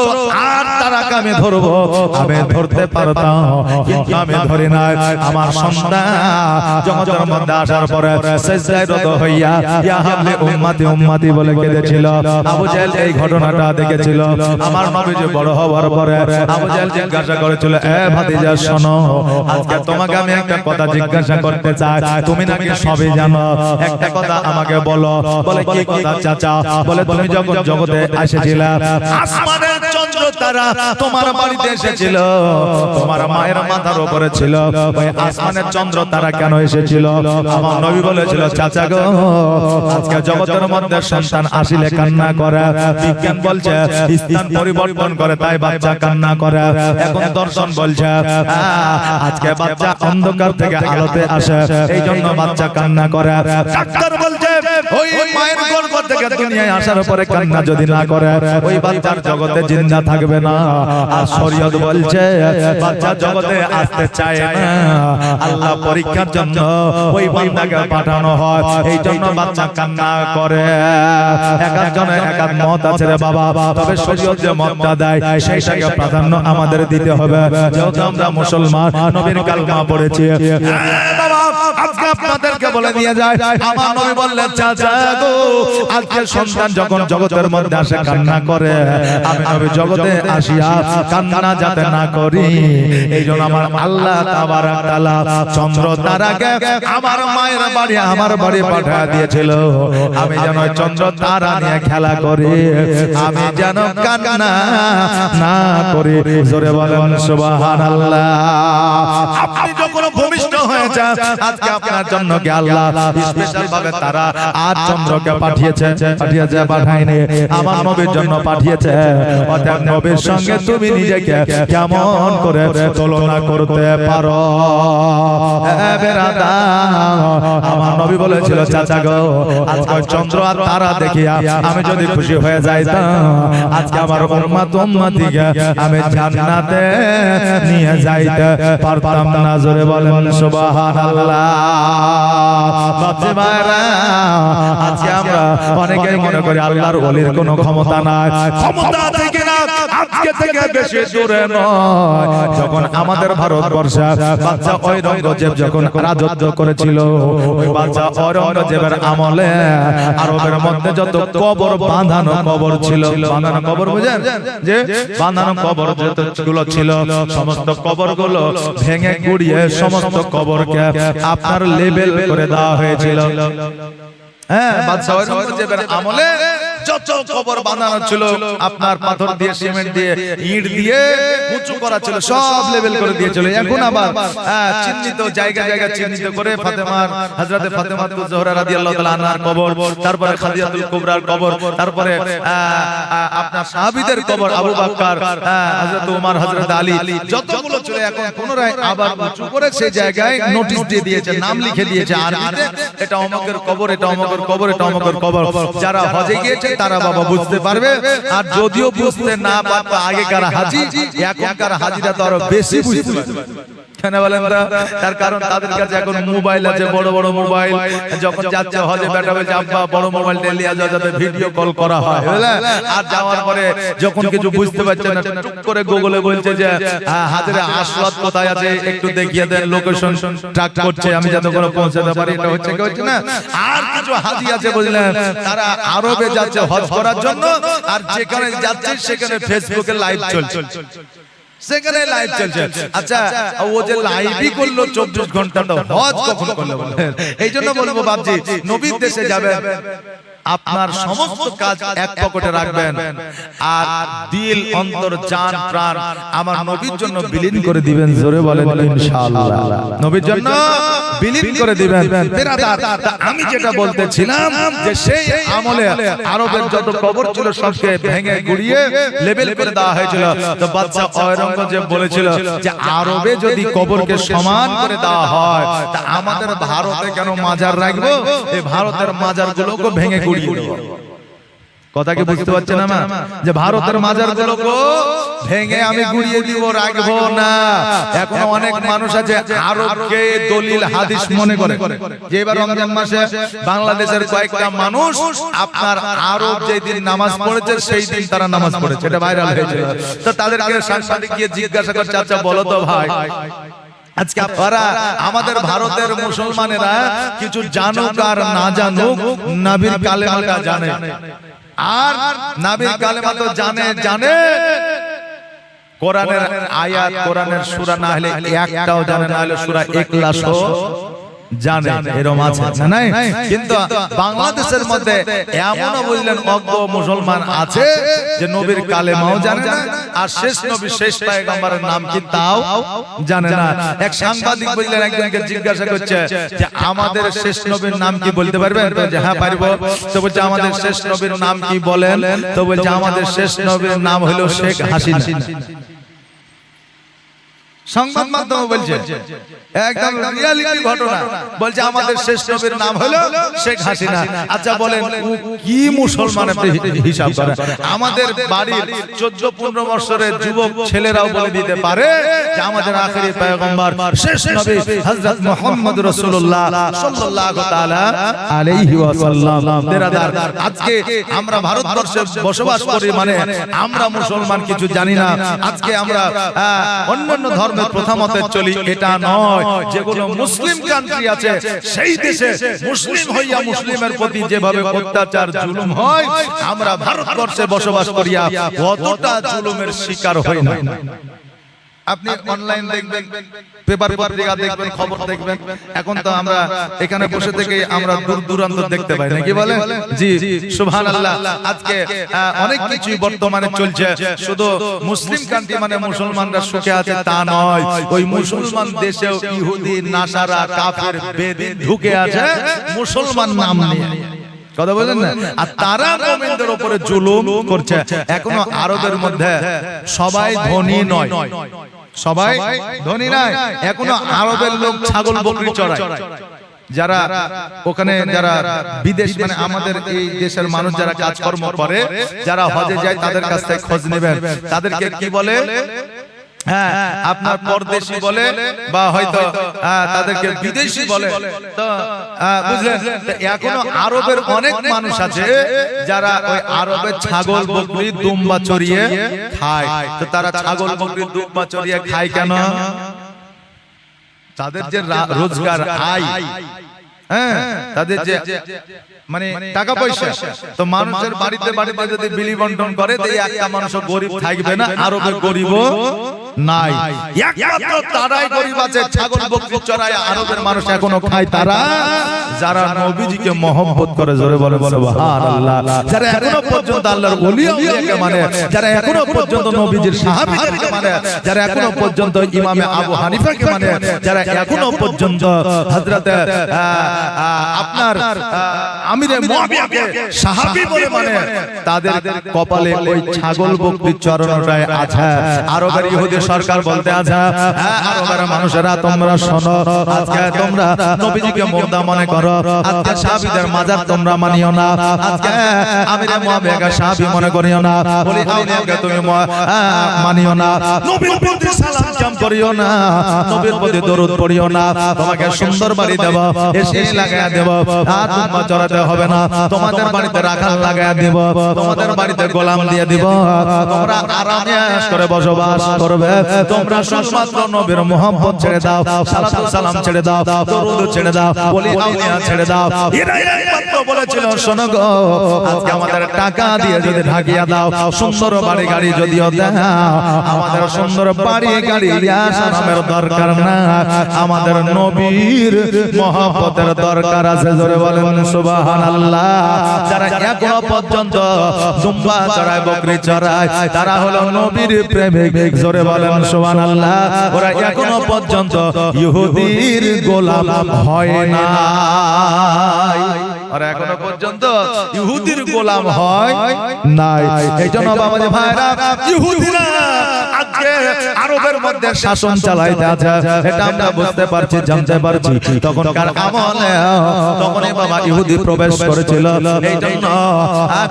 আর তারাকে আমি ধরবো, আমি ধরতে পারতাম, কিন্তু আমি ধরি নাই। আমার সন্তান জগতের মধ্যে আসার পরে সিজদায় রত হইয়া ইয়া হাবলি উম্মতি উম্মতি বলে কেঁদেছিল। আবু জাহেল এই ঘটনাটা দেখেছিল। আমার নবীজি বড় হওয়ার পরে আবু জাহেল জিজ্ঞাসা করেছিল, এ ভাতিজা শোনো, আজকে তোমাকে আমি একটা কথা জিজ্ঞাসা করতে চাই, তুমি নাকি সবই জানো, একটা কথা আমাকে বলো। বলে কি কথা চাচা? বলে তুমি যখন জগতে এসেছিলে আসমানের চন্দ্র তারা তোমার বাড়িতে এসেছিল, তোমার মায়ের মাথার উপরে ছিল, ওই আসমানের চন্দ্র তারা কেন এসেছিল? আমার নবী বলেছিল, চাচা গো, আজকে জগতের মধ্যে সন্তান আসিলে কান্না করে, বিজ্ঞান বলছে স্থান পরিবর্তন করে তাই বাচ্চা কান্না করে। এখন দর্শন বলছে আজকে বাচ্চা অন্ধকার থেকে আলোতে আসে, এই জন্য বাচ্চা কান্না করে। ডাক্তার বলছে ওই মায়ের গর্ভ থেকে দুনিয়ায় আসার পরে কান্না যদি না করে ওই বাচ্চার জগতে জিন্দা থাকবে না। আর শরীয়ত বলছে বাচ্চা জগতে আসতে চায় না, আল্লাহ পরীক্ষার জন্য ওই বান্দাকে পাঠানো হয়, এই জন্য বাচ্চা কান্না করে। এক একজনের এক এক মত আছে রে বাবা, তবে শরীয়ত যে মতটা দেয় সেইটাকে প্রাধান্য আমাদের দিতে হবে, যেহেতু আমরা মুসলমান, নবীর কালমা পড়েছি। বাবা আজকে আপনাদেরকে বলে নিয়ে যায়, আমার নবী বললেন চাচা গো, আজকে সন্তান যখন জগতের মধ্যে আসে কান্না করে, আমি নবী জগতে আসিয়া কান্না যাতে না করি, এই জন্য আমার আল্লাহ তাবারক তাআলা চন্দ্র তারাকে আমার মায়ের বাড়ি আমার বাড়ি পাঠিয়ে দিয়েছিল, আমি যেন চন্দ্র তারা নিয়ে খেলা করি, আমি যেন কান্না না করি। জোরে বলেন সুবহানাল্লাহ। আপনি যখন ভূমিষ্ঠ হয়েছে আজকে আপনার জন্য কি আল্লাহ স্পেশাল ভাবে তারা আর চন্দ্রকে পাঠিয়েছে? পাঠায়নি, আমার নবীর জন্য পাঠিয়েছে। অর্থাৎ নবীর সঙ্গে তুমি নিজেকে কেমন করে তুলনা করতে পারো? আমার নবী বলেছিল চাচা গো, আজকে চন্দ্র আর তারা দেখিয়া আমি যদি খুশি হয়ে যাইতাম, আজকে আমার উম্মত উম্মতিকে আমি জান্নাতে নিয়ে যাইতে পারতাম না। জোরে বলেন সুবহানাল্লাহ। বাচ্চা ভাইরা, আজকে আমরা অনেকেই মনে করি আল্লাহর ওলির কোনো ক্ষমতা নাই। ক্ষমতা থেকে না, আজকে থেকে বেশি দূরে নয়। যখন আমাদের ভারতবর্ষে বাচ্চা ঔরঙ্গজেব যখন রাজত্ব করেছিল, ওই বাচ্চা ঔরঙ্গজেবের আমলে আরবের মধ্যে যত কবর বাঁধানো কবর ছিল, বাঁধানো কবর বুঝেন, যে বাঁধানো কবর যতগুলো ছিল সমস্ত কবরগুলো ভেঙে গুড়িয়ে সমস্ত কবরকে আপনার লেবেল করে দেওয়া হয়েছিল। হ্যাঁ, বাদশা ঔরঙ্গজেবের আমলে যত কবর বানানো ছিল আপনার পাথর দিয়ে, সিমেন্ট দিয়ে, ইট দিয়ে উঁচু করা ছিল, সব লেভেল করে দিয়েছিল। এখন আবার চিহ্নিত জায়গা জায়গা চিহ্নিত করে ফাতেমার, হযরতে ফাতেমাতুজ জোহরা রাদিয়াল্লাহু তাআলা আনহার কবর, তারপরে খাদিজাতুল কুবরার কবর, তারপরে আপনার সাহাবীদের কবর, আবু বকর, হযরত ওমর, হযরত আলী, যতগুলো ছিল এখন পুনরায় আবার উঁচু করে সেই জায়গায় নোটিশ দিয়ে দিয়েছে, নাম লিখে দিয়েছে আরবিতে, এটা অমুকের কবর, এটা অমুকের কবর, এটা অমুকের কবর। যারা হজে গিয়েছে তারা বাবা বুঝতে পারবে, আর যদিও বুঝতে না পারবে আগেকার হাজি, এখনকার হাজিরা তো আরো বেশি বুঝতে পারবে। কেন বলেন? তার কারণ তাদের কাছে এখন মোবাইল আছে, বড় বড় মোবাইল। যখন যাচ্ছে হজে বেটা বলছে আব্বা বড় মোবাইলটা নিয়ে যাও যাতে ভিডিও কল করা হয়, বুঝলেন? আর যাওয়ার পরে যখন কিছু বুঝতে পারছে না, টুক করে গুগলে বলছে যে হাজিরা আসওয়াদ কোথায় আছে একটু দেখিয়ে দেন, লোকেশন ট্র্যাক করছে, আমি যাতে করে পৌঁছাতে পারি। এটা হচ্ছে কি হচ্ছে না? আর কিছু হাজি আছে বুঝলেন, তারা আরবে যাচ্ছে হজ করার জন্য, আর যেখানে যাচ্ছে সেখানে ফেসবুকে লাইভ চলছে, সেখানে লাইভ চলছে। আচ্ছা, ও যে লাইভই করলো 24 ঘন্টা, তো হজ কখন করলো? এই জন্য বলবো বাপজি, নবীর দেশে যাবেন, আপনার সমস্ত কাজ এক পকেটে রাখবেন, আর দিল, অন্তর, জান, প্রাণ আমার নবীর জন্য বিলীন করে দিবেন। জোরে বলেন ইনশাআল্লাহ। নবীর জন্য বিলীন করে দিবেন। বেরাদার, আমি যেটা বলতেছিলাম যে সেই আমলে আরবের যত কবর ছিল সবকে ভেঙে গুড়িয়ে লেবেল করে দেওয়া হয়েছিল। তো বাদশা ঔরঙ্গজেব বলেছিল যে আরবে যদি কবরকে সমান করে দেওয়া হয়, তা আমাদের ভারতে কেন মাজার রাখবো? এই ভারতের মাজারগুলোকে ভেঙে গুড়িয়ে দেবো। কথা কি বুঝতে পারছেন না যে ভারতের মাজারগুলোকে ভেঙে আমি গুড়িয়ে দিব, রাখবো না। এখন অনেক মানুষ আছে আরবকে দলিল হাদিস মনে করে, যে এবার রমজান মাসে বাংলাদেশের কয়েকটা মানুষ আপনার আরব যেই দিন নামাজ পড়েছে সেই দিন তারা নামাজ পড়েছে, এটা ভাইরাল হয়েছিল। তো তাদেরকে সাংবাদিক গিয়ে জিজ্ঞাসা করছে, আচ্ছা বলো তো ভাই, আজকে আপনারা আমাদের ভারতের মুসলমানেরা কিছু জানুক আর না জানুক নবীর কালেমাটা জানে, আর নবীর কালেমা তো জানে কোরআনের আয়াত, কোরআনের সূরা না হলে একটাও জানে না, হলে সূরা ইখলাসও জানে, এরকম আছে না নাই? কিন্তু বাংলাদেশের মধ্যে এমনও বুঝলেন অজ্ঞ মুসলমান আছে যে নবীর কালেমাও জানে না, আর শেষ নবী শেষ পয়গম্বরের নাম কি তাও জানে না। এক সাংবাদিক বুঝলেন একজনকে জিজ্ঞাসা করছে যে আমাদের শেষ নবীর নাম কি বলতে পারবেন? তো যে হ্যাঁ পারবো। তো বলছে আমাদের শেষ নবীর নাম কি বলেন? তো বলছে আমাদের শেষ নবীর নাম হলো শেখ হাসিনা। সংবাদ মাধ্যম বলছে, একদম রিয়ালিটি ঘটনা, বলছে আমাদের শেষ নবীর নাম হলো শেখ হাসিনা। আচ্ছা বলেন কি মুসলমান আপনি হিসাব করেন? আমাদের বাড়ির 14-15 বছরের যুবক ছেলেরাও বলে দিতে পারে যে আমাদের আখেরি পয়গম্বর শেষ নবী হযরত মুহাম্মদ রাসূলুল্লাহ সাল্লাল্লাহু তাআলা আলাইহি ওয়াসাল্লাম। বিরাদার, আজকে আমরা ভারতবর্ষে বসবাস করি মানে আমরা মুসলমান কিছু জানি না। আজকে আমরা অন্যান্য ধর্ম প্রথমতে চলি, এটা নয়। যেগুলো মুসলিম কান্ট্রি আছে সেই দেশে মুসলিম হইয়া মুসলিমের প্রতি যেভাবে অত্যাচার জুলুম হয়, আমরা ভারতবর্ষে বসবাস করিয়া অতটা জুলুমের শিকার হই না। আপনি অনলাইন দেখবেন, পেপার পত্রিকা দেখবেন, খবর দেখবেন, এখন তো আমরা এখানে বসে থেকে আমরা দূর দূরান্ত দেখতে পাই না, কি বলে? জি সুবহানাল্লাহ। আজকে অনেক কিছুই বর্তমানে চলছে। শুধু মুসলিম কান্ট্রি মানে মুসলমানরা সুখে আছে তা নয়, ওই মুসলমান দেশেও ইহুদি, নাসারা, কাফের, বেদিন ঢুকে আছে মুসলমান নাম নিয়ে, কথা বলেন না? আর তারা মুমিনদের উপরে জুলুম করছে। এখনো আরবের মধ্যে সবাই ধনী নয়, সবাই ধনী নয়। এখনো আরবের লোক ছাগল বকরি চড়ায়। যারা ওখানে যারা বিদেশ মানে আমাদের এই দেশের মানুষ যারা কাজকর্ম করে, যারা হজে যায়, তাদের কাছ থেকে খোঁজ নেবেন, তাদেরকে কি বলে? হ্যাঁ, আপনার পরদেশী বলে, বা হয়তো তাদেরকে বিদেশি বলে। তো বুঝলেন, এখনো আরবের অনেক মানুষ আছে যারা ওই আরবের ছাগল বকরি দুম্বা চড়িয়ে খায়। তো তারা ছাগল বকরি দুম্বা চড়িয়ে খায় কেন? তাদের যে রোজগার আয়, হ্যাঁ, তাদের যে মানে টাকা পয়সা, তো মানুষের বাড়িতে বাড়িতে যদি বিলি বন্টন করে, তো একটা মানুষ গরিব থাকবে না, আরবের গরিবও নাই। একমাত্র তারাই গরিব আছে ছাগল বকরি চড়ায় আরবের মানুষ এখনো খায়, তারা যারা নবীজিকে মহব্বত করে, জোরে বলে সুবহানাল্লাহ, যারা এখনো পর্যন্ত আল্লাহর ওলি আউলিয়াকে মানে, যারা এখনো পর্যন্ত নবীজির সাহাবীদেরকে মানে, যারা এখনো পর্যন্ত ইমামে আবু হানিফাকে মানে, যারা এখনো পর্যন্ত হযরতে আপনার আমিরে মুআবিয়াকে সাহাবী বলে মানে, তাদের কপালে ওই ছাগল বকরি চড়ানোটাই আছে। আরবের ইহুদি সরকার বলতে আছে, আরবের মানুষেরা তোমরা শোনো, আজকে তোমরা নবীজিকে মুর্দা মনে করো, আজকে সাহাবীদের মাজার তোমরা মানিও না, আজকে আমিরে মুআবিয়াকে সাহাবী মনে করিও না, বলি আউলিয়াকে তুমি মানিও না, নবীর প্রতি সালাম কাম করিও না, নবীর প্রতি দরুদ পড়িও না, তোমাকে সুন্দর বাড়ি দেব, এসি লাগায়া দেব, আর তোমরা চড়াতে হবে না, তোমাদের বাড়িতে রাখাল লাগায়া দেব, তোমাদের বাড়িতে গোলাম দিয়ে দিব, তোমরা আরামে আয়েশ করে বসবাস করবে, তোমরা শুধুমাত্র নবীর মুহাব্বত ছেড়ে দাও, সালাতু সালাম ছেড়ে দাও, দরুদ ছেড়ে দাও, ওলি আউলিয়া ছেড়ে দাও। এরাই একমাত্র বলেছিল, শোনো গো, আজকে আমাদের টাকা দিয়ে যদি ঢাকিয়া দাও, সুন্দর বাড়ি গাড়ি যদিও দাও, আমাদের সুন্দর বাড়ি গাড়ি সালামের দরকার না, আমাদের নবীর মুহাব্বতের দরকার আছে, জোরে বলেন সুবহানাল্লাহ। যারা এখনো পর্যন্ত দুম্বা চড়ায়, বকরি চড়ায়, তারা হলো নবীর প্রেমিক, জোরে বলেন সুবহানাল্লাহ। ওরা এখনো পর্যন্ত ইহুদির গোলাম হয় না, আর এখনো পর্যন্ত ইহুদির গোলাম হয় নাই। এইজন্য বাবাজি ভাইরা, ইহুদিরা আজকে আরবের মধ্যে শাসন চালাইতে আছে, এটা আমরা বুঝতে পারছি, জানতে পারছি। তখনকার আমলে তখনই বাবা ইহুদি প্রবেশ করেছিল, এই জন্য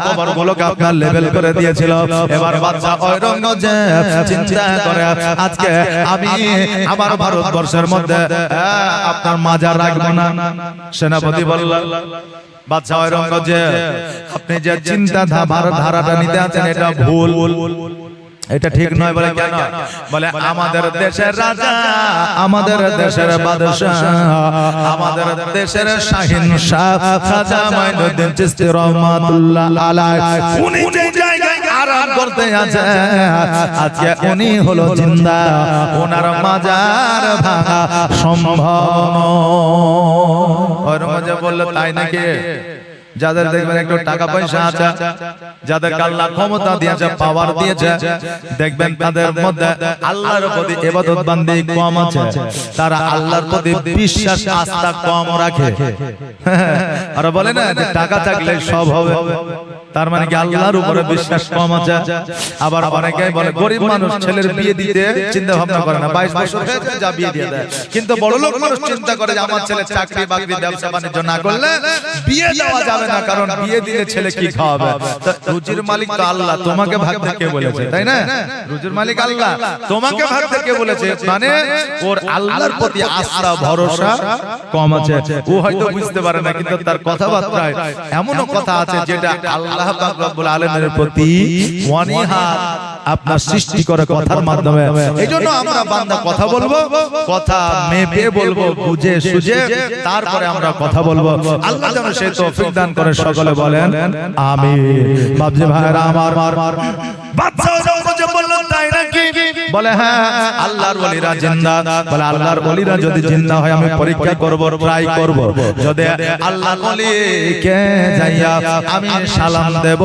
কবরগুলোকে আপনার লেভেল করে দিয়েছিল। এবার বাদশা ঔরঙ্গজেব চিন্তা করে আজকে আমি আমার ভারতবর্ষের মধ্যে আপনার মাজার রাখবো না। সেনাপতি বলল, বাদশা ঔরঙ্গজেব আপনি যে চিন্তা ধারাটা নিতে আছেন এটা ভুল, এটা ঠিক নয়। বলে কেন? বলে আমাদের দেশের রাজা, আমাদের দেশের বাদশাহ, আমাদের দেশের শাহিন শাহ খাজা মাইনুদ্দিন চিশতি রহমাতুল্লাহ আলাইহি, উনি যে জায়গায় আরাম করতে আছে আজকে উনি হলো জিন্দা, ওনার মাজার ভাঙা সম্ভব নয়। ঔরঙ্গজেব বলল, তাই নাকি? যাদের দেখবেন একটু টাকা পয়সা আছে, যাদের আল্লাহ ক্ষমতা দিয়েছে, পাওয়ার দিয়েছে, দেখবেন তাদের মধ্যে আল্লাহর প্রতি ইবাদত বান্দি কম আছে, তারা আল্লাহর প্রতি বিশ্বাস আস্থা কম রাখে। আর বলে না যে টাকা থাকলে সব হবে, তার মানে কি আল্লাহর উপরে বিশ্বাস কম আছে। আবার অনেকেই বলে গরিব মানুষ ছেলের বিয়ে দিতে চিন্তা ভাবনা করে না, 22 বছর হয়েছে যা বিয়ে দিয়ে দেয়। কিন্তু বড়লোক মানুষ চিন্তা করে যে আমার ছেলে চাকরি বাকরি ব্যবসা বাণিজ্য না করলে বিয়ে দেওয়া যাবে না, কারণ বিয়ে দিলে ছেলে কি খাওয়াবে। রুজির মালিক তো আল্লাহ, তোমাকে ভাগতে কে বলেছে? তাই না? রুজির মালিক আল্লাহ, তোমাকে ভাগতে কে বলেছে? মানে ওর আল্লাহর প্রতি আস্থা ভরসা কম আছে। ও হয়তো বুঝতে পারে না, কিন্তু তার কথাবার্তায় এমনও কথা আছে যেটা আল্লাহ পাক রব্বুল আলামিনের প্রতি ওয়ানিহাত আপনার সৃষ্টি করে কথার মাধ্যমে। এইজন্য আমরা বান্দা কথা বলবো, কথা মেপে বলবো, বুঝে সুঝে তারপরে আমরা কথা বলবো। আল্লাহ যেন সেই তৌফিক দান করে। সকলে বলেন আমিন। বাপজি ভাইরা আমার, বাদশা ঔরঙ্গজেব বলল, তাই নাকি? বলে হ্যাঁ, আল্লাহর ওলিরা জিন্দা। বলে আল্লাহর ওলিরা যদি জিন্দা হয় আমি পরীক্ষা করব, ট্রাই করব, যদি আল্লাহর ওলিকে যাইয়া আমি সালাম দেব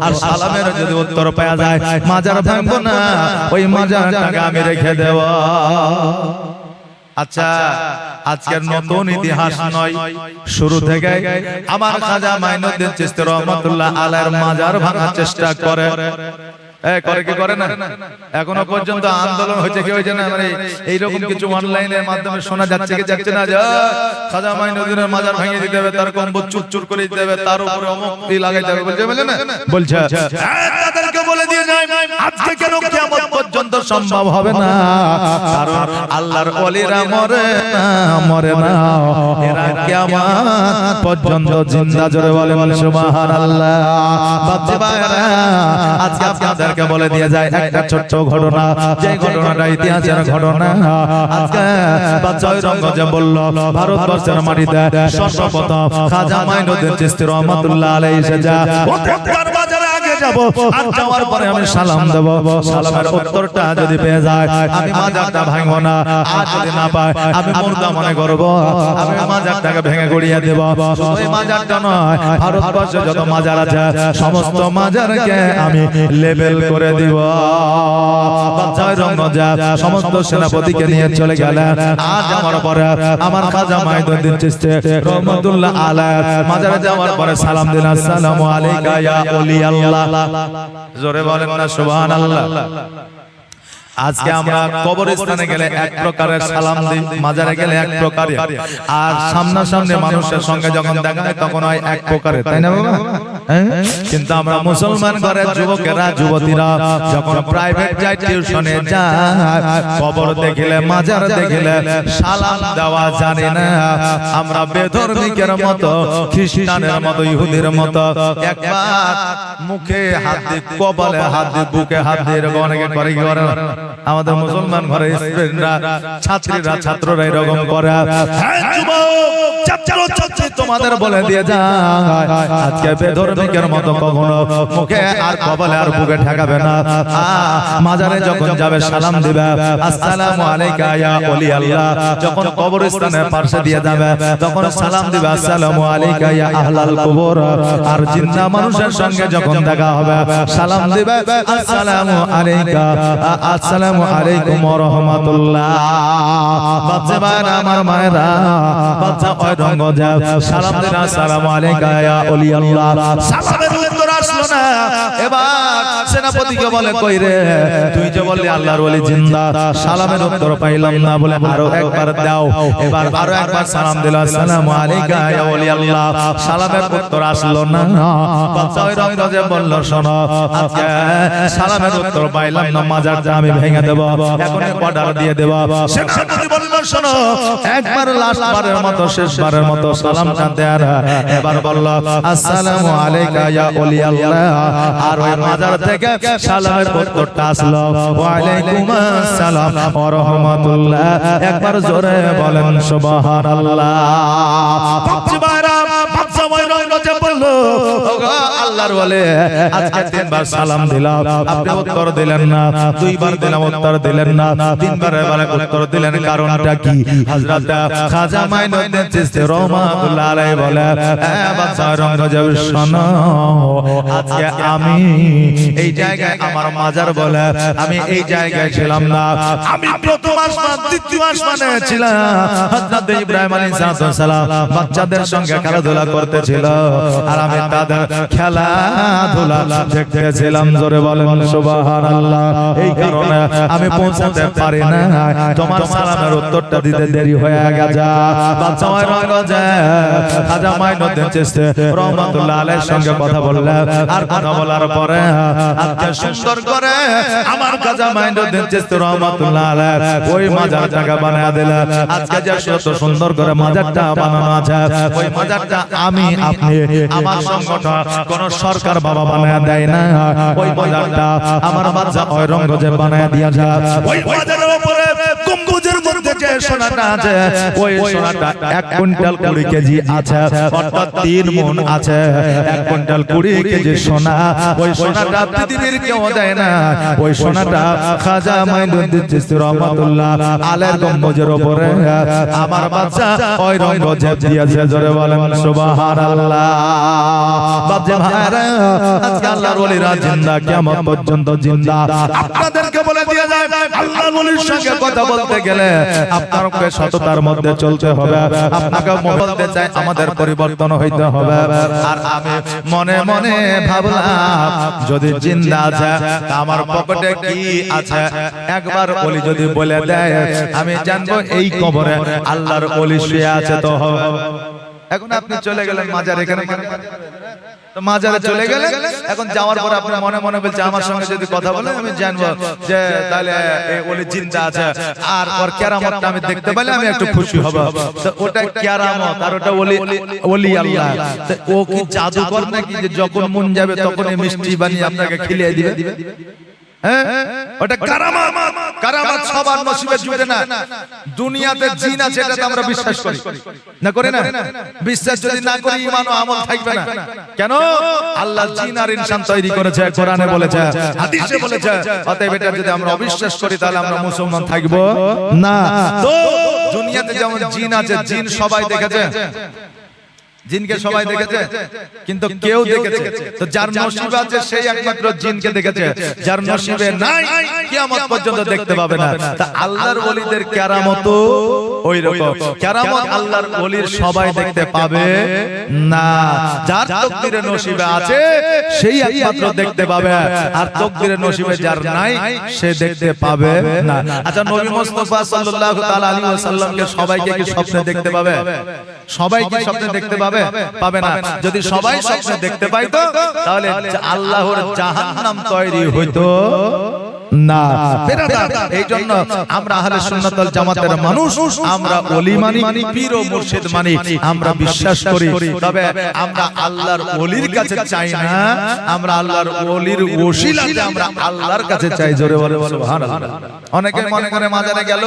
আর সালামের যদি উত্তর পাওয়া যায় মাজার ভাঙবো না, ওই মাজারটাকে আমি রেখে দেব। আচ্ছা, আজকের নতুন ইতিহাস নয়, শুরু থেকে আমার খাজা মাইনুদ্দিন চিশতি রহমাতুল্লাহ আলাইহির মাজার ভাঙার চেষ্টা করে। করে কি করে না? এখনো পর্যন্ত আন্দোলন হচ্ছে কি হয়েছে না? মানে এইরকম কিছু অনলাইনের মাধ্যমে শোনা যাচ্ছে কি যাচ্ছে না যে খাজা মাইনুদ্দিনের মাজার ভেঙে দিতে হবে, তার কম্বল চুরচুর করে দিতে হবে, তার উপরে অমুক লাগাই দেবে বলছে, বলে না? বলছে তাদেরকে বলে দিয়ে যায় আজকে কেন কিয়ামত পর্যন্ত সম্ভব হবে না, কারণ আল্লাহর ওলিরা মরে না, মরে না, এরা কিয়ামত পর্যন্ত জিন্দা। জোরে বলেন সুবহানাল্লাহ। বাচ্চা ভাইরা আজকে আপনাদের বলে দিয়ে যায় একটা ছোট্ট ঘটনা, যে ঘটনাটা ইতিহাসের ঘটনা। আজকে বাদশা ঔরঙ্গজেব বলল ভারতবর্ষের মাটিতে সর্বপ্রথম খাজা মাইনুদ্দিন চিশতি রহমাতুল্লাহ আলাইহি এসে যা বাজারে আগে যাব, আর যাওয়ার পরে আমি সালাম দেব, সালামের উত্তরটা যদি পেয়ে যায় আমি মাজারটা ভাঙবো না, আর যদি না পাই আমি মুর্দা মনে করব, আমি মাজারটাকে ভেঙে গড়িয়ে দেব। ওই মাজারটা নয়, ভারতবর্ষে যত মাজার আছে সমস্ত মাজারকে আমি লেবেল করে দিব। বাদশা ঔরঙ্গজেব সমস্ত সেনাপতিকে নিয়ে চলে গেলেন। আর যাওয়ার পরে আমার খাজা মাইনুদ্দিন চিশতি রহমাতুল্লাহ আলাইহি মাজারে যাওয়ার পরে সালাম দিলেন, আসসালামু আলাইকা ইয়া ওলি আল্লাহ। জোরে বলেন না সুবহানাল্লাহ। আজকে আমরা কবরস্থানে গেলে এক প্রকারের সালাম দিই, মাজারে গেলে এক প্রকারের, আর সামনাসামনি মানুষের সঙ্গে যখন দেখা হয় তখন হয় এক প্রকারের, তাই না বাবা? কিন্তু আমরা মুসলমান ঘরের যুবকেরা যুবতীরা যখন প্রাইভেট যায়, টিউশনে যায়, কবর দেখিলে মাজার দেখিলে সালাম দেওয়া জানে না। আমরা বেধর্মীকের মতো, খ্রিস্টানের মতো, ইহুদির মতো একবার মুখে হাত দিয়ে, কপালে হাত দিয়ে, বুকে হাত দিয়ে এরকম অনেকে করে। কি করে? আমাদের মুসলমান ঘরে স্টুডেন্টরা, ছাত্রীরা, ছাত্ররা এরকম করে। তোমাদের বলে দিয়ে যায় আজকে বেধর্মীকের মতো কখনো মুখে আর কপালে আর বুকে ঠেকাবে না। মাজারে যখন যাবে সালাম দিবে, আসসালামু আলাইকা ইয়া ওলি আল্লাহ। যখন কবরস্থানের পাশে দিয়ে যাবে তখন সালাম দিবে, আসসালামু আলাইকা ইয়া আহলাল কুবুর। আর জিন্দা মানুষের সঙ্গে যখন দেখা হবে সালাম দিবে, আসসালামু আলাইকা, আসসালামু আলাইকুম ওয়া রাহমাতুল্লাহ। বাচ্চা ভাইরা আমার মায়েরা, বাদশা ঔরঙ্গজেব সালাম দিলেন, আসসালামু আলাইকা ইয়া ওলি আল্লাহ। সালামের উত্তর আসলো আসলো না। এবার সেনাপতিকে বলে কই রে তুই যে বললি আল্লাহর ওলি জিন্দা, সালামের উত্তর পাইলাম না, বলে আরো একবার দাও। এবার আরো একবার সালাম দিল, আসসালামু আলাইকা ইয়া ওলি আল্লাহ, সালামের উত্তর আসলো না। বাদশা ওই রঙ্গজে বলল শোনো আজকে সালামের উত্তর পাইলাম না, মাজারটা আমি ভেঙে দেব, এখন অর্ডার দিয়ে দেব। সেনাপতি বলল শোনো একবার লাস্ট বারের মতো শেষবারের মতো সালামটা দেন। এবার বলল আসসালামু আলাইকা ইয়া ওলি আল্লাহ, আর ওই মাজার থেকে সালামের উত্তরটা আসলো ওয়া আলাইকুম আসসালাম ওয়া রাহমাতুল্লাহ। একবার জোরে বলেন সুবহানাল্লাহ। বাপজি ভাইরা বাদশা ওই রঙ্গজে বলল ওগো আল্লাহর ওলি আজকে তিনবার সালাম দিলাম আপনি উত্তর দিলেন না, দুইবার দিলাম উত্তর দিলেন না, তিনবার বলে উত্তর দিলেন, কারণটা কি? হযরত খাজা মাইনুদ্দিন চিশতি রহমাতুল্লাহ আলাইহি বলে বাদশা রঙ্গজে শোনো আজকে আমি এই জায়গায় আমার মাজার বলে আমি এই জায়গায় ছিলাম না, আমি প্রথম আসমান দ্বিতীয় আসমানে ছিলাম। হযরত ইব্রাহিম আলাইহিস সালাম বাচ্চাদের সঙ্গে খেলাধুলা করতেছিল আর আমি তাদের খেলাধুলা দেখতেছিলাম। জোরে বলেন সুবহানাল্লাহ। এই কারণে আমি পৌঁছাতে পারি না, তোমার সালামের উত্তরটা দিতে দেরি হয়ে গেছে। বাদশা ওই রঙ্গজে খাজা মাইনুদ্দিন চিশতি রহমাতুল্লাহ আলাইহির সঙ্গে কথা বললেন, আর কথা বলার পরে আজকে সুন্দর করে আমার খাজা মাইনুদ্দিন চিশতি রহমাতুল্লাহ আলাইহি ওই মাজারটাকে বানায় দিলেন। আজকে যে কত সুন্দর করে মাজারটা বানানো আছে, ওই মাজারটা আমি আপনি আমার সংগঠন কোন সরকার বাবা বানায় দেয় না, ওই মাজারটা আমার বাদশা ওই রঙ্গজে বানায় দিয়েছে। ওই মাজারের উপরে গম্বুজের মধ্যে যে সোনাটা আছে, ওই সোনাটা 1 কুইন্টাল 20 কেজি আছে, অর্থাৎ 3 মণ আছে। 1 কুইন্টাল 20 কেজি সোনা, ওই সোনাটা পৃথিবীর কেউ দেয় না, ওই সোনাটা খাজা মাইনুদ্দিন চিশতি রহমাতুল্লাহ আলাইহির গম্বুজের উপরে আমার বাদশা ওই রঙ্গজে দিয়েছে। জোরে বলেন সুবহানাল্লাহ। বাদশা ভাইরা আজকে আল্লাহর ওলিরা জিন্দা, কিয়ামত পর্যন্ত জিন্দা। আপনাদেরকে বলে দিয়ে যায় আল্লাহর ওলির সঙ্গে কথা বলতে গেলে আপনাকে সততার মধ্যে চলতে হবে, আপনাকে বলতে চাই আমাদের পরিবর্তন হইতে হবে। আর আমি মনে মনে ভাবলাম যদি জিন্দা আছে আমার পকেটে কি আছে একবার ওলি যদি বলে দেয় আমি জানবো এই কবরে আল্লাহর ওলি শুয়ে আছে। তো এখন আপনি চলে গেলেন মাজার, এখানে তো মাজারে চলে গেলেন, এখন যাওয়ার পর আপনি মনে মনে বলছে আমার সঙ্গে যদি কথা বলে আমি জানবো যে তাহলে ওলি জিন্দা আছে, আর ওর কেরামতটা আমি দেখতে পেলে আমি একটু খুশি হব। তো ওটা কেরামত আর ওটা ওলি আল্লাহ। ও কি জাদুকর নাকি যে যখন মন যাবে তখনই মিষ্টি বানিয়ে আপনাকে খিলিয়ে দিবে? ওটা কারামাত। কারামাত সবার নসিবে জুটে না। দুনিয়াতে জিন আছে এটা আমরা বিশ্বাস করি না, করি না? বিশ্বাস যদি না করি ঈমান ও আমল থাকবে না। কেন? আল্লাহ জিন আর ইনসান তৈরি করেছে, কোরআনে বলেছে, হাদিসে বলেছে। অতএব এটা যদি আমরা অবিশ্বাস করি তাহলে আমরা মুসলমান থাকব না। তো দুনিয়াতে যেমন জিন আছে, জিন সবাই দেখেছে, জিনকে সবাই দেখেছে, কিন্তু কেউ দেখেছে তো যার নসিবে আছে সেই একমাত্র জিনকে দেখেছে, যার নসিবে নাই কিয়ামত পর্যন্ত দেখতে পাবে না। তা আল্লাহর ওলিদের কেরামত ওই রকম। কেরামত আল্লাহর ওলির সবাই দেখতে পাবে না, যার তাকদীরে নসিবে আছে সেই একমাত্র দেখতে পাবে, আর তাকদীরে নসিবে যার নাই সে দেখতে পাবে না। আচ্ছা, নবী মুস্তাফা সাল্লাল্লাহু তাআলা আলাইহি ওয়াসাল্লামকে সবাইকে কি স্বপ্নে দেখতে পাবে? সবাই কি স্বপ্নে দেখতে পাবে? পাবে না। যদি সবাই স্বপ্নে দেখতে পাইতো তাহলে আল্লাহর জাহান্নাম তৈরি হইতো না। এই জন্য আমরা আহলে সুন্নাত ওয়াল জামাতের মানুষ, আমরা ওলি মানি, পীর ও মুর্শিদ মানি, আমরা বিশ্বাস করি। তবে আমরা আল্লাহর ওলির কাছে চাই না, আমরা আল্লাহর ওলির ওসিলাতে আমরা আল্লাহর কাছে চাই। জোরে বলে সুবহানাল্লাহ। অনেকে মনে করে মাজারে গেল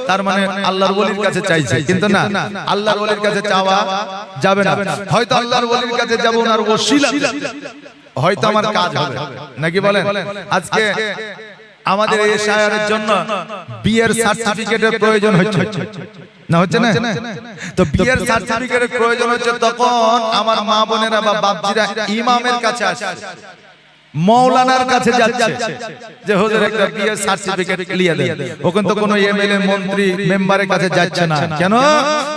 তার মানে আল্লাহর ওলির কাছে চাইছে, কিন্তু না, আল্লাহর ওলির কাছে চাওয়া যাবে না। হয়তো আল্লাহর ওলির কাছে যাব ওনার ওসিলাতে হয়তো আমার কাজ হবে নাকি বলেন? আজকে আমাদের এই শায়ারের জন্য বিয়ের সার্টিফিকেটের প্রয়োজন হচ্ছে না, হচ্ছে না? তো বিয়ের সার্টিফিকেটের প্রয়োজন হচ্ছে তখন আমার মা বোনেরা বা বাপজিরা ইমামের কাছে আসে। মৌলানার কাছে যাচ্ছে যে হুজুর একটা বিয়ের সার্টিফিকেট নিয়ে দেন, ও কিন্তু কোনো এমএলএ মন্ত্রী মেম্বারের কাছে যাচ্ছে না। কেন?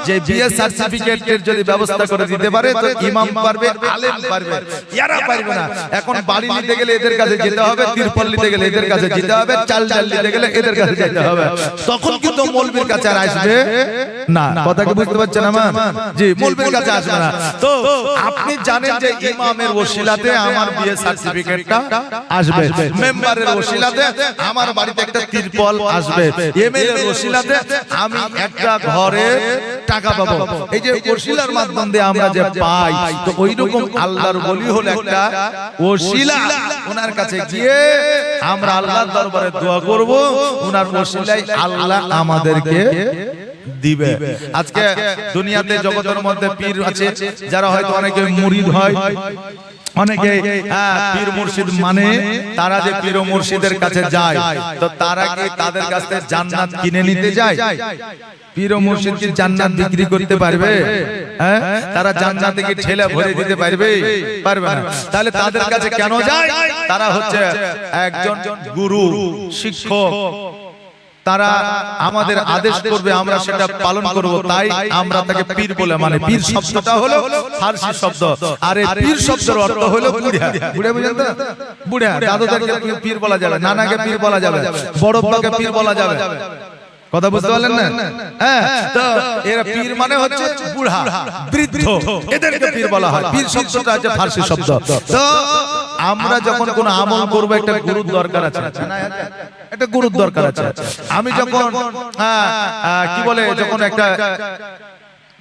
যে বিয়ের সার্টিফিকেটের যদি ব্যবস্থা করে দিতে পারে তো ইমাম পারবে, আলেম পারবে, এরা পারবে না। এখন বাড়ি নিতে গেলে এদের কাছে যেতে হবে, তিরপল নিতে গেলে এদের কাছে যেতে হবে, চাল নিতে গেলে এদের কাছে যেতে হবে। তখন কিন্তু মৌলবীর কাছে আর আসবে না। কথা কি বুঝতে পারছেন আমার? জি, মৌলবীর কাছে আসবে না। তো আপনি জানেন যে ইমামের ওসিলাতে আমার বিয়ের সার্টিফিকেট আসবে, মেম্বারের ওসিলাতে আমার বাড়িতে একটা তিরপল আসবে, এমএলএ এর ওসিলাতে আমি একটা ঘরে টাকা পাবো। এই যে ওসিলার মাধ্যম দিয়ে আমরা যে পাই, তো ওই রকম আল্লাহর ওলি হলো একটা ওসিলা। ওনার কাছে গিয়ে আমরা আল্লাহর দরবারে দোয়া করব, ওনার ওসিলায় আল্লাহ আমাদেরকে দিবে। আজকে দুনিয়াতে জগতের মধ্যে পীর আছে যারা হয়তো অনেকে মুরিদ হয়, অনেকে পীর মুর্শিদ মানে তারা যে পীর ও মুর্শিদের কাছে যায়, তো তারা কি তাদের কাছ থেকে জান্নাত কিনে নিতে যায়? পীর ও মুর্শিদ কি জান্নাত বিক্রি করতে পারবে? তারা জান্নাতে কি ঠেলা ভরে দিতে পারবে? পারবে না। তাহলে তাদের কাছে কেন যায়? তারা হচ্ছে একজন গুরু, শিক্ষক, তারা আমাদের আদেশ করবে, আমরা সেটা পালন করব, তাই আমরা তাকে পীর বলে মানে। পীর শব্দটা হলো ফারসি শব্দ, আর এই পীর শব্দের অর্থ হলো বুড়া। বুড়া বুঝেন তো? বুড়া। দাদুদেরকে পীর বলা যাবে, নানাকে পীর বলা যাবে, বড় বাবাকে পীর বলা যাবে। কথা বুঝতে পারলেন না? হ্যাঁ, তো এরা পীর মানে হচ্ছে বুড়া, বৃদ্ধ, এদেরকে পীর বলা হয়। পীর শব্দটা হচ্ছে ফারসি শব্দ। তো আমরা যখন কোন আমল করব একটা গুরুর দরকার আছে, একটা গুরুর দরকার আছে। আমি যখন কি বলে, যখন একটা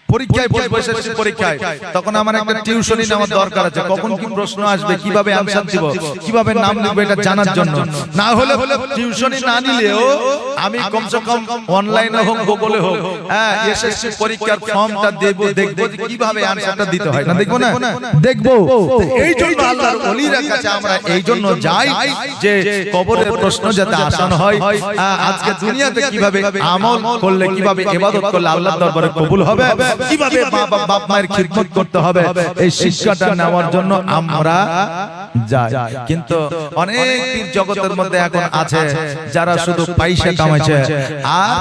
পরীক্ষায় বসবো, এসএসসি পরীক্ষায়, তখন আমার একটা টিউশনি নেওয়ার দরকার আছে। কখন কি প্রশ্ন আসবে, কিভাবে আনসার দিব, কিভাবে নাম লিখবো, এটা জানার জন্য। না হলে টিউশনি না নিলেও আমি কমসে কম অনলাইনে হোক, গুগলে হোক, এসএসসি পরীক্ষার ফর্মটা দেখবো যে কিভাবে আনসারটা দিতে হয়। না দেখবো না? দেখবো। এই জন্য আল্লাহর ওলির কাছে আমরা এই জন্য যাই যে কবরের প্রশ্ন যাতে আসান হয়, আজকে দুনিয়াতে কিভাবে আমল করলে, কিভাবে ইবাদত করলে আল্লাহর দরবারে কবুল হবে, কিভাবে বাপ মায়ের খিদমত করতে হবে, এই শিক্ষাটা নেওয়ার জন্য আমরা যাই। কিন্তু অনেক পীর জগতের মধ্যে এখন আছে যারা শুধু পয়সা কামাইছে, আর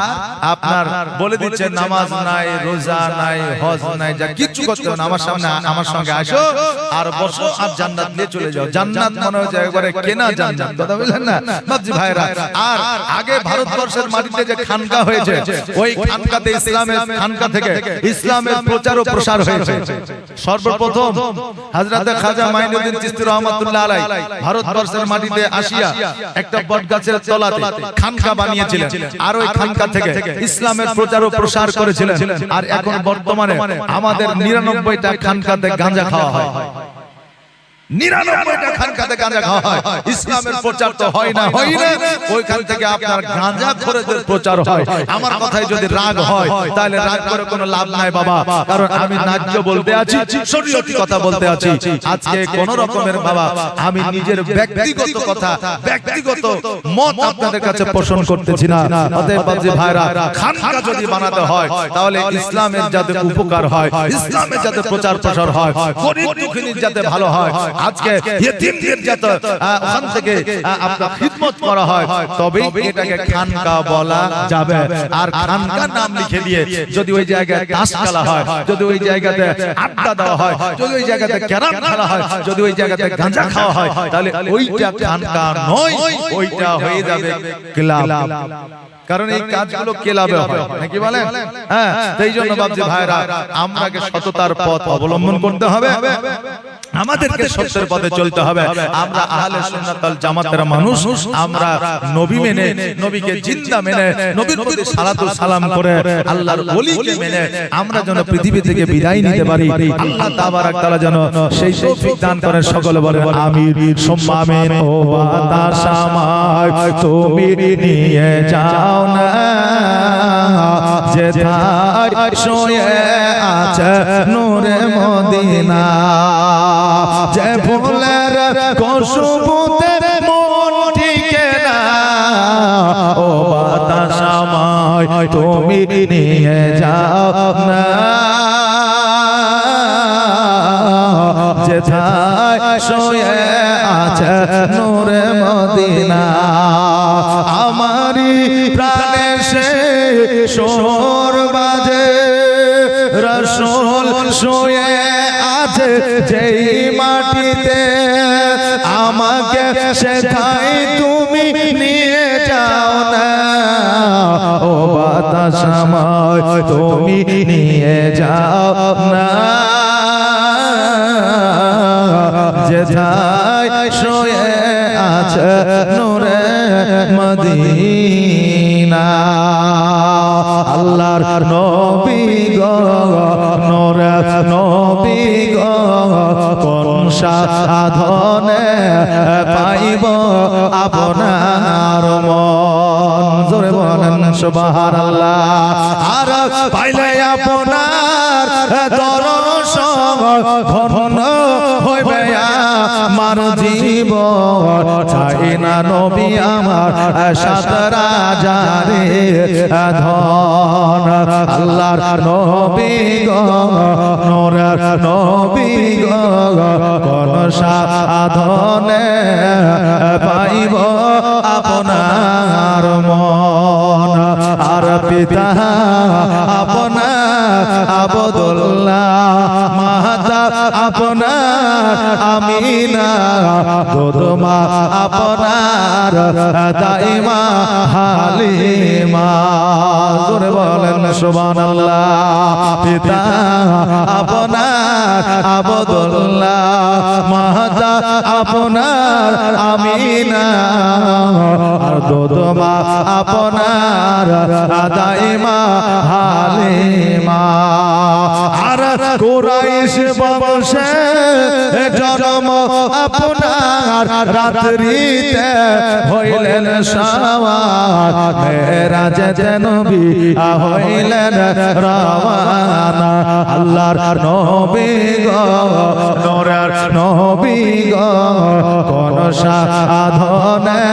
আপনার বলে দিচ্ছে নামাজ নাই, রোজা নাই, হজ নাই, যা কিছু করতে হবে না, আমার সামনে আমার সঙ্গে আসো আর বসো আর জান্নাত নিয়ে চলে যাও। জান্নাত মনে হচ্ছে একবারে কেনা জান্নাত। কথা বুঝলেন না বাপজি ভাইরা? আর আগে ভারতবর্ষের মাটিতে যে খানকা হয়েছে, ওই খানকাতে ইসলামের খানকা থেকে ইসলামের প্রচার ও প্রসার হয়েছে। সর্বপ্রথম হযরত খাজা মাইনুদ্দিন চিশতি রাহমাতুল্লাহ আলাইহি ভারতবর্ষের মাটিতে আসিয়া একটা বটগাছের তলাতে খানকা বানিয়েছিলেন, আর ওই খানকা থেকে ইসলামের প্রচার ও প্রসার করেছিলেন। আর এখন বর্তমানে আমাদের ৯৯টা খানকাতে গাঁজা খাওয়া হয়। ৯৯টা খানকাতে গাঁজা খাওয়া হয়। ইসলামের প্রচার তো হয় না, ওইখান থেকে আপনার গাঁজা খোরদের প্রচার হয়। আমার কথায় যদি রাগ হয়, তাহলে রাগ করে কোনো লাভ নাই বাবা, কারণ আমি ন্যায্য বলতে আছি, শরীয়তি কথা বলতে আছি। আজকে কোন রকমের বাবা আমি নিজের ব্যক্তিগত কথা, ব্যক্তিগত মত আপনাদের কাছে পোষণ করতেছি না। অতএব বাবজি ভাইরা, খানকা যদি বানাতে হয় তাহলে ইসলামের যাতে উপকার হয়, ইসলামের যাতে প্রচার প্রসার হয়, গরীব দুঃখীর যাতে ভালো হয়, আজকে ইতিমদের যাতে ওখান থেকে আপনার খিদমত করা হয়, তবে এটাকে খানকা বলা যাবে। আর খানকা নাম লিখে দিয়ে যদি ওই জায়গায় তাস খেলা হয়, যদি ওই জায়গাতে আড্ডা দেওয়া হয়, যদি ওই জায়গাতে ক্যারাম খেলা হয়, যদি ওই জায়গাতে গাঁজা খাওয়া হয়, তাহলে ওইটা খানকা নয়, ওইটা হয়ে যাবে ক্লাব। কারণ এই কাজগুলো ক্লাবে হয়, নাকি বলেন? হ্যাঁ, সেই জন্য বাবজি ভাইরা, আমরাকে সততার পথ অবলম্বন করতে হবে, আমাদেরকে সত্যের পথে চলতে হবে। আমরা আহলে সুন্নাত ওয়াল জামাতের মানুষ, আমরা নবী মেনে, নবীকে জিন্দা মেনে, নবীর প্রতি সালাতু সালাম করে, আল্লাহর ওলিকে মেনে আমরা যেন পৃথিবী থেকে বিদায় নিতে পারি। আল্লাহ তাবারাক তাআলা যেন সেই তৌফিক দান করেন। সকলে বলেন আমিন সুম্মা আমিন। ও বাতাস আমায় তুমি নিয়ে যাও না, যেথায় শুয়ে আছে নূরে মদিনা, যে ফুলের খুশবুতে মন টিকে না, ও বাতাস আমায় তুমি নিয়ে যাও না, যেথায় শুয়ে আছে নূরে মদিনা আমারি প্রাণে সে সুর বাজে রাসূল শুয়ে আছে যেই মাটিতে আমাকে সেথায় তুমি নিয়ে যাও না ও বাতাস আমায় তুমি নিয়ে যাও না যেথায় শুয়ে আছে নূরে মদিনা আল্লাহর নবী গো নূরে নবী গো কোন সাধনে পাইব আপনার মন জোরে বলেন সুবহানাল্লাহ আর পাইলে আপনার দর্শন ধন্য হইবে আমার জীবন চাই না নবী আমার সাত রাজারে ধন আল্লাহর নবী গো নূরের নবী গো কোন সাধনে পাইব আপনার মন আর পিতা আপনার আবদুল্লাহ মাতা আপনার আমিনা দুধমা আপনার দাইমা হালিমা জোরে বলেন সুবহানাল্লাহ পিতা আপনার আবদুল্লাহ মাতা আপনার আমিনা আর দুধমা আপনার দাইমা হালিমা আর কুরাইশ বংশে জন্ম আপনার রাত্রিতে হইলেন সওয়ার মেরাজে নবী হইলেন রওয়ানা আল্লাহর নবী গো নূরের নবী গো কোন সাধনে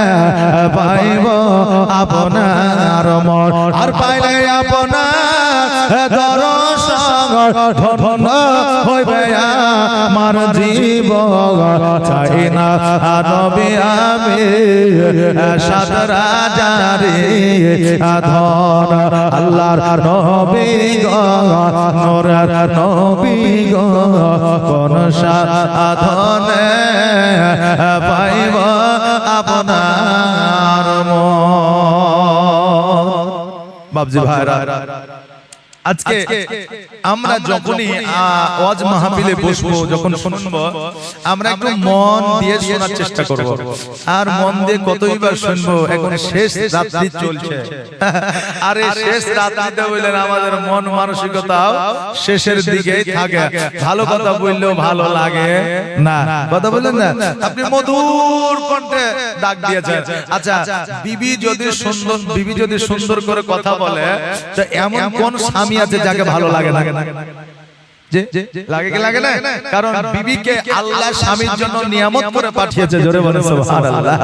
পাইব আপনার মন আর পাইলে আপনার দর্শন ধন্য হইবে আমার জীবন চাই না নবী আমি সাত রাজারে ধন আল্লাহর নবী গো নূরের নবী গো কোন সাধনে পাইব আপনার মন বাবজি ভাইরা আজকে আমরা যখনই ওয়াজ মাহফিলে বসবো যখন শুনবো আমরা একটু মন দিয়ে শোনার চেষ্টা করব আর মন দিয়ে কতইবার শুনবো এখন শেষ রাত্রি চলছে আরে শেষ রাত্রিতে বললেন আমাদের মন মানসিকতাও শেষের দিকেই থাকে ভালো কথা বললেও ভালো লাগে না কথা বললেন না আপনি মধুর কণ্ঠে ডাক দিয়েছেন আচ্ছা বিবি যদি সুন্দর করে কথা বলে তো এমন কোন স্বামী আছে যাকে ভালো লাগে না যে লাগে কি লাগে না কারণ বিবিকে আল্লাহ স্বামীর জন্য নিয়ামত করে পাঠিয়েছে জোরে বলেন সুবহানাল্লাহ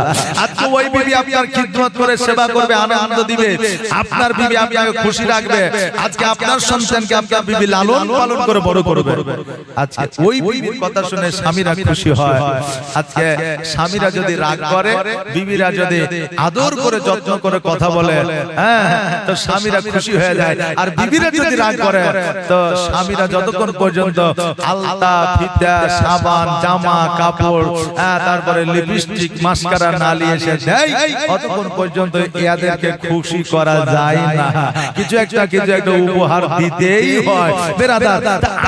আজকে ওই বিবি আপনার খিদমত করে সেবা করবে আনন্দ দিবে আপনার বিবি আপনাকে খুশি রাখবে আজকে আপনার সন্তানকে আপনার বিবি লালন পালন করে বড় করবে আজকে ওই বিবির কথা শুনে স্বামীরা খুশি হয় আজকে স্বামীরা যদি রাগ করে বিবিরা যদি আদর করে যত্ন করে কথা বলে হ্যাঁ তো স্বামীরা খুশি হয়ে যায় আর বিবিরা যদি রাগ করে তো স্বামীরা যতক্ষণ পর্যন্ত আলতা ফিতা সাবান জামা কাপড় তারপরে লিপস্টিক মাস্কারা নালি এসে দেয় ততক্ষণ পর্যন্ত এদেরকে খুশি করা যায় না কিছু একটা উপহার দিতেই হয় বেরাদার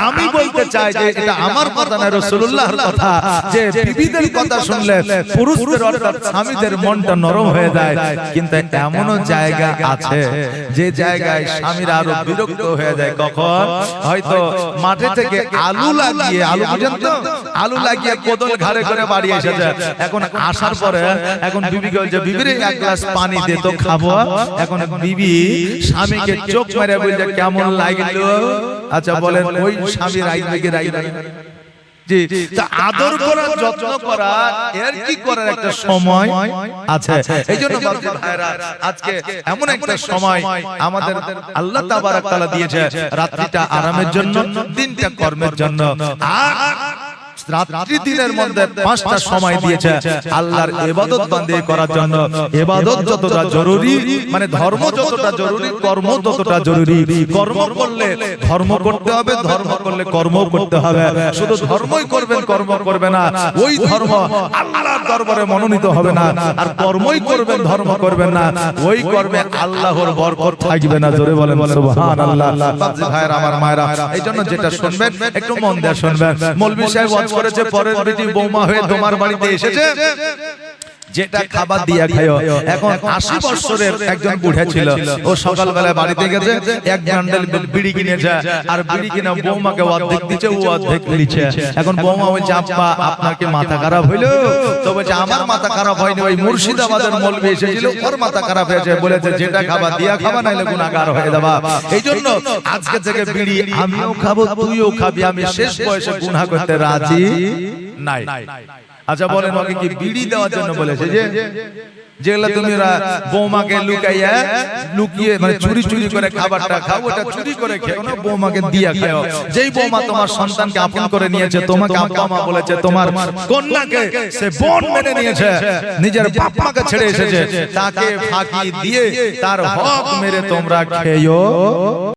আমি বলতে চাই যে এটা আমার কথা না রাসূলুল্লাহর কথা যে বিবিদের কথা শুনলে পুরুষদের অর্থাৎ স্বামীদের মনটা নরম হয়ে যায় কিন্তু এমনও জায়গা আছে যে জায়গায় স্বামীরা আরো বিরক্ত হয়ে যায় কখন হয়তো মাঠে থেকে আলু লাগিয়ে আলু পর্যন্ত আলু লাগিয়ে কোদল ঘাড়ে করে বাড়ি এসেছে এখন আসার পরে এখন বিবি বলছে বিবিরে এক গ্লাস পানি দে তো খাবো এখন বিবি স্বামীকে চোখ মেরে বলছে কেমন লাগলো আচ্ছা বলেন ওই স্বামী রাইগে জি তা আদর করা যত্ন করা এর কি করার একটা সময় আছে এইজন্য বাবা ভাইরা আজকে এমন একটা সময় আমাদের আল্লাহ তাবারক তাআলা দিয়েছে রাত্রিটা আরামের জন্য দিনটা কর্মের জন্য আর রাত্রি দিনের মধ্যে 5টা সময় দিয়েছে আল্লাহর ইবাদত বান্দেগি করার জন্য। ইবাদত যতটা জরুরি, মানে ধর্ম যতটা জরুরি, কর্ম ততটা জরুরি। কর্ম করলে ধর্ম করতে হবে, ধর্ম করলে কর্ম করতে হবে। শুধু ধর্মই করবেন, কর্ম করবে না, ওই ধর্ম আল্লাহর দরবারে মনোনীত হবে না। আর কর্মই করবেন, ধর্ম করবেন না, ওই কর্মে আল্লাহর বরকত থাকবে না। জোরে বলেন সুবহানাল্লাহ। বাপজি ভাইরা, আমার মায়েরা, এইজন্য যেটা শুনবেন একটু মন দিয়ে শুনবেন। মৌলভী সাহেব ওয়াজ করেছে, পরের বেটি বৌমা হয়ে তোমার বাড়িতে এসেছে, যেটা খাবার দিয়া খায়। এখন 80 বছরের একজন বুড়া ছিল, ও সকালবেলা বাড়িতে গেছে, এক বান্ডেল বিড়ি কিনেছে, আর বিড়ি কিনে বৌমাকে অর্ধেক দিচ্ছে, ও অর্ধেক নিচ্ছে। এখন বৌমা বলছে, আব্বা আপনার কি মাথা খারাপ হইলো? তো বলছে, আমার মাথা খারাপ হয়নি, ওই মুর্শিদাবাদের মৌলভী এসেছিল, ওর মাথা খারাপ হয়েছে, বলেছে যেটা খাবার দিয়া খাবা, নাইলে গুনাহগার হয়ে যাবা। এই জন্য আজকে থেকে বিড়ি আমিও খাবো, তুইও খাবি, আমি শেষ বয়সে গুনাহ করতে রাজি নাই। আচ্ছা বলেন, ওকে কি বিড়ি দেওয়ার জন্য বলেছে? যে যেগুলা তুমি বৌমাকে লুকিয়ে মানে চুরি চুরি করে খাবারটা খাও, ওটা চুরি করে খেও না, বৌমাকে দিয়া খাও। যেই বৌমা তোমার সন্তানকে আপন করে নিয়েছে, তোমাকে আব্বা মা বলেছে, তোমার কন্যাকে সে বোন মেনে নিয়েছে, নিজের বাপ মাকে ছেড়ে এসেছে, তাকে ফাঁকি দিয়ে তার হক মেরে তোমরা খেও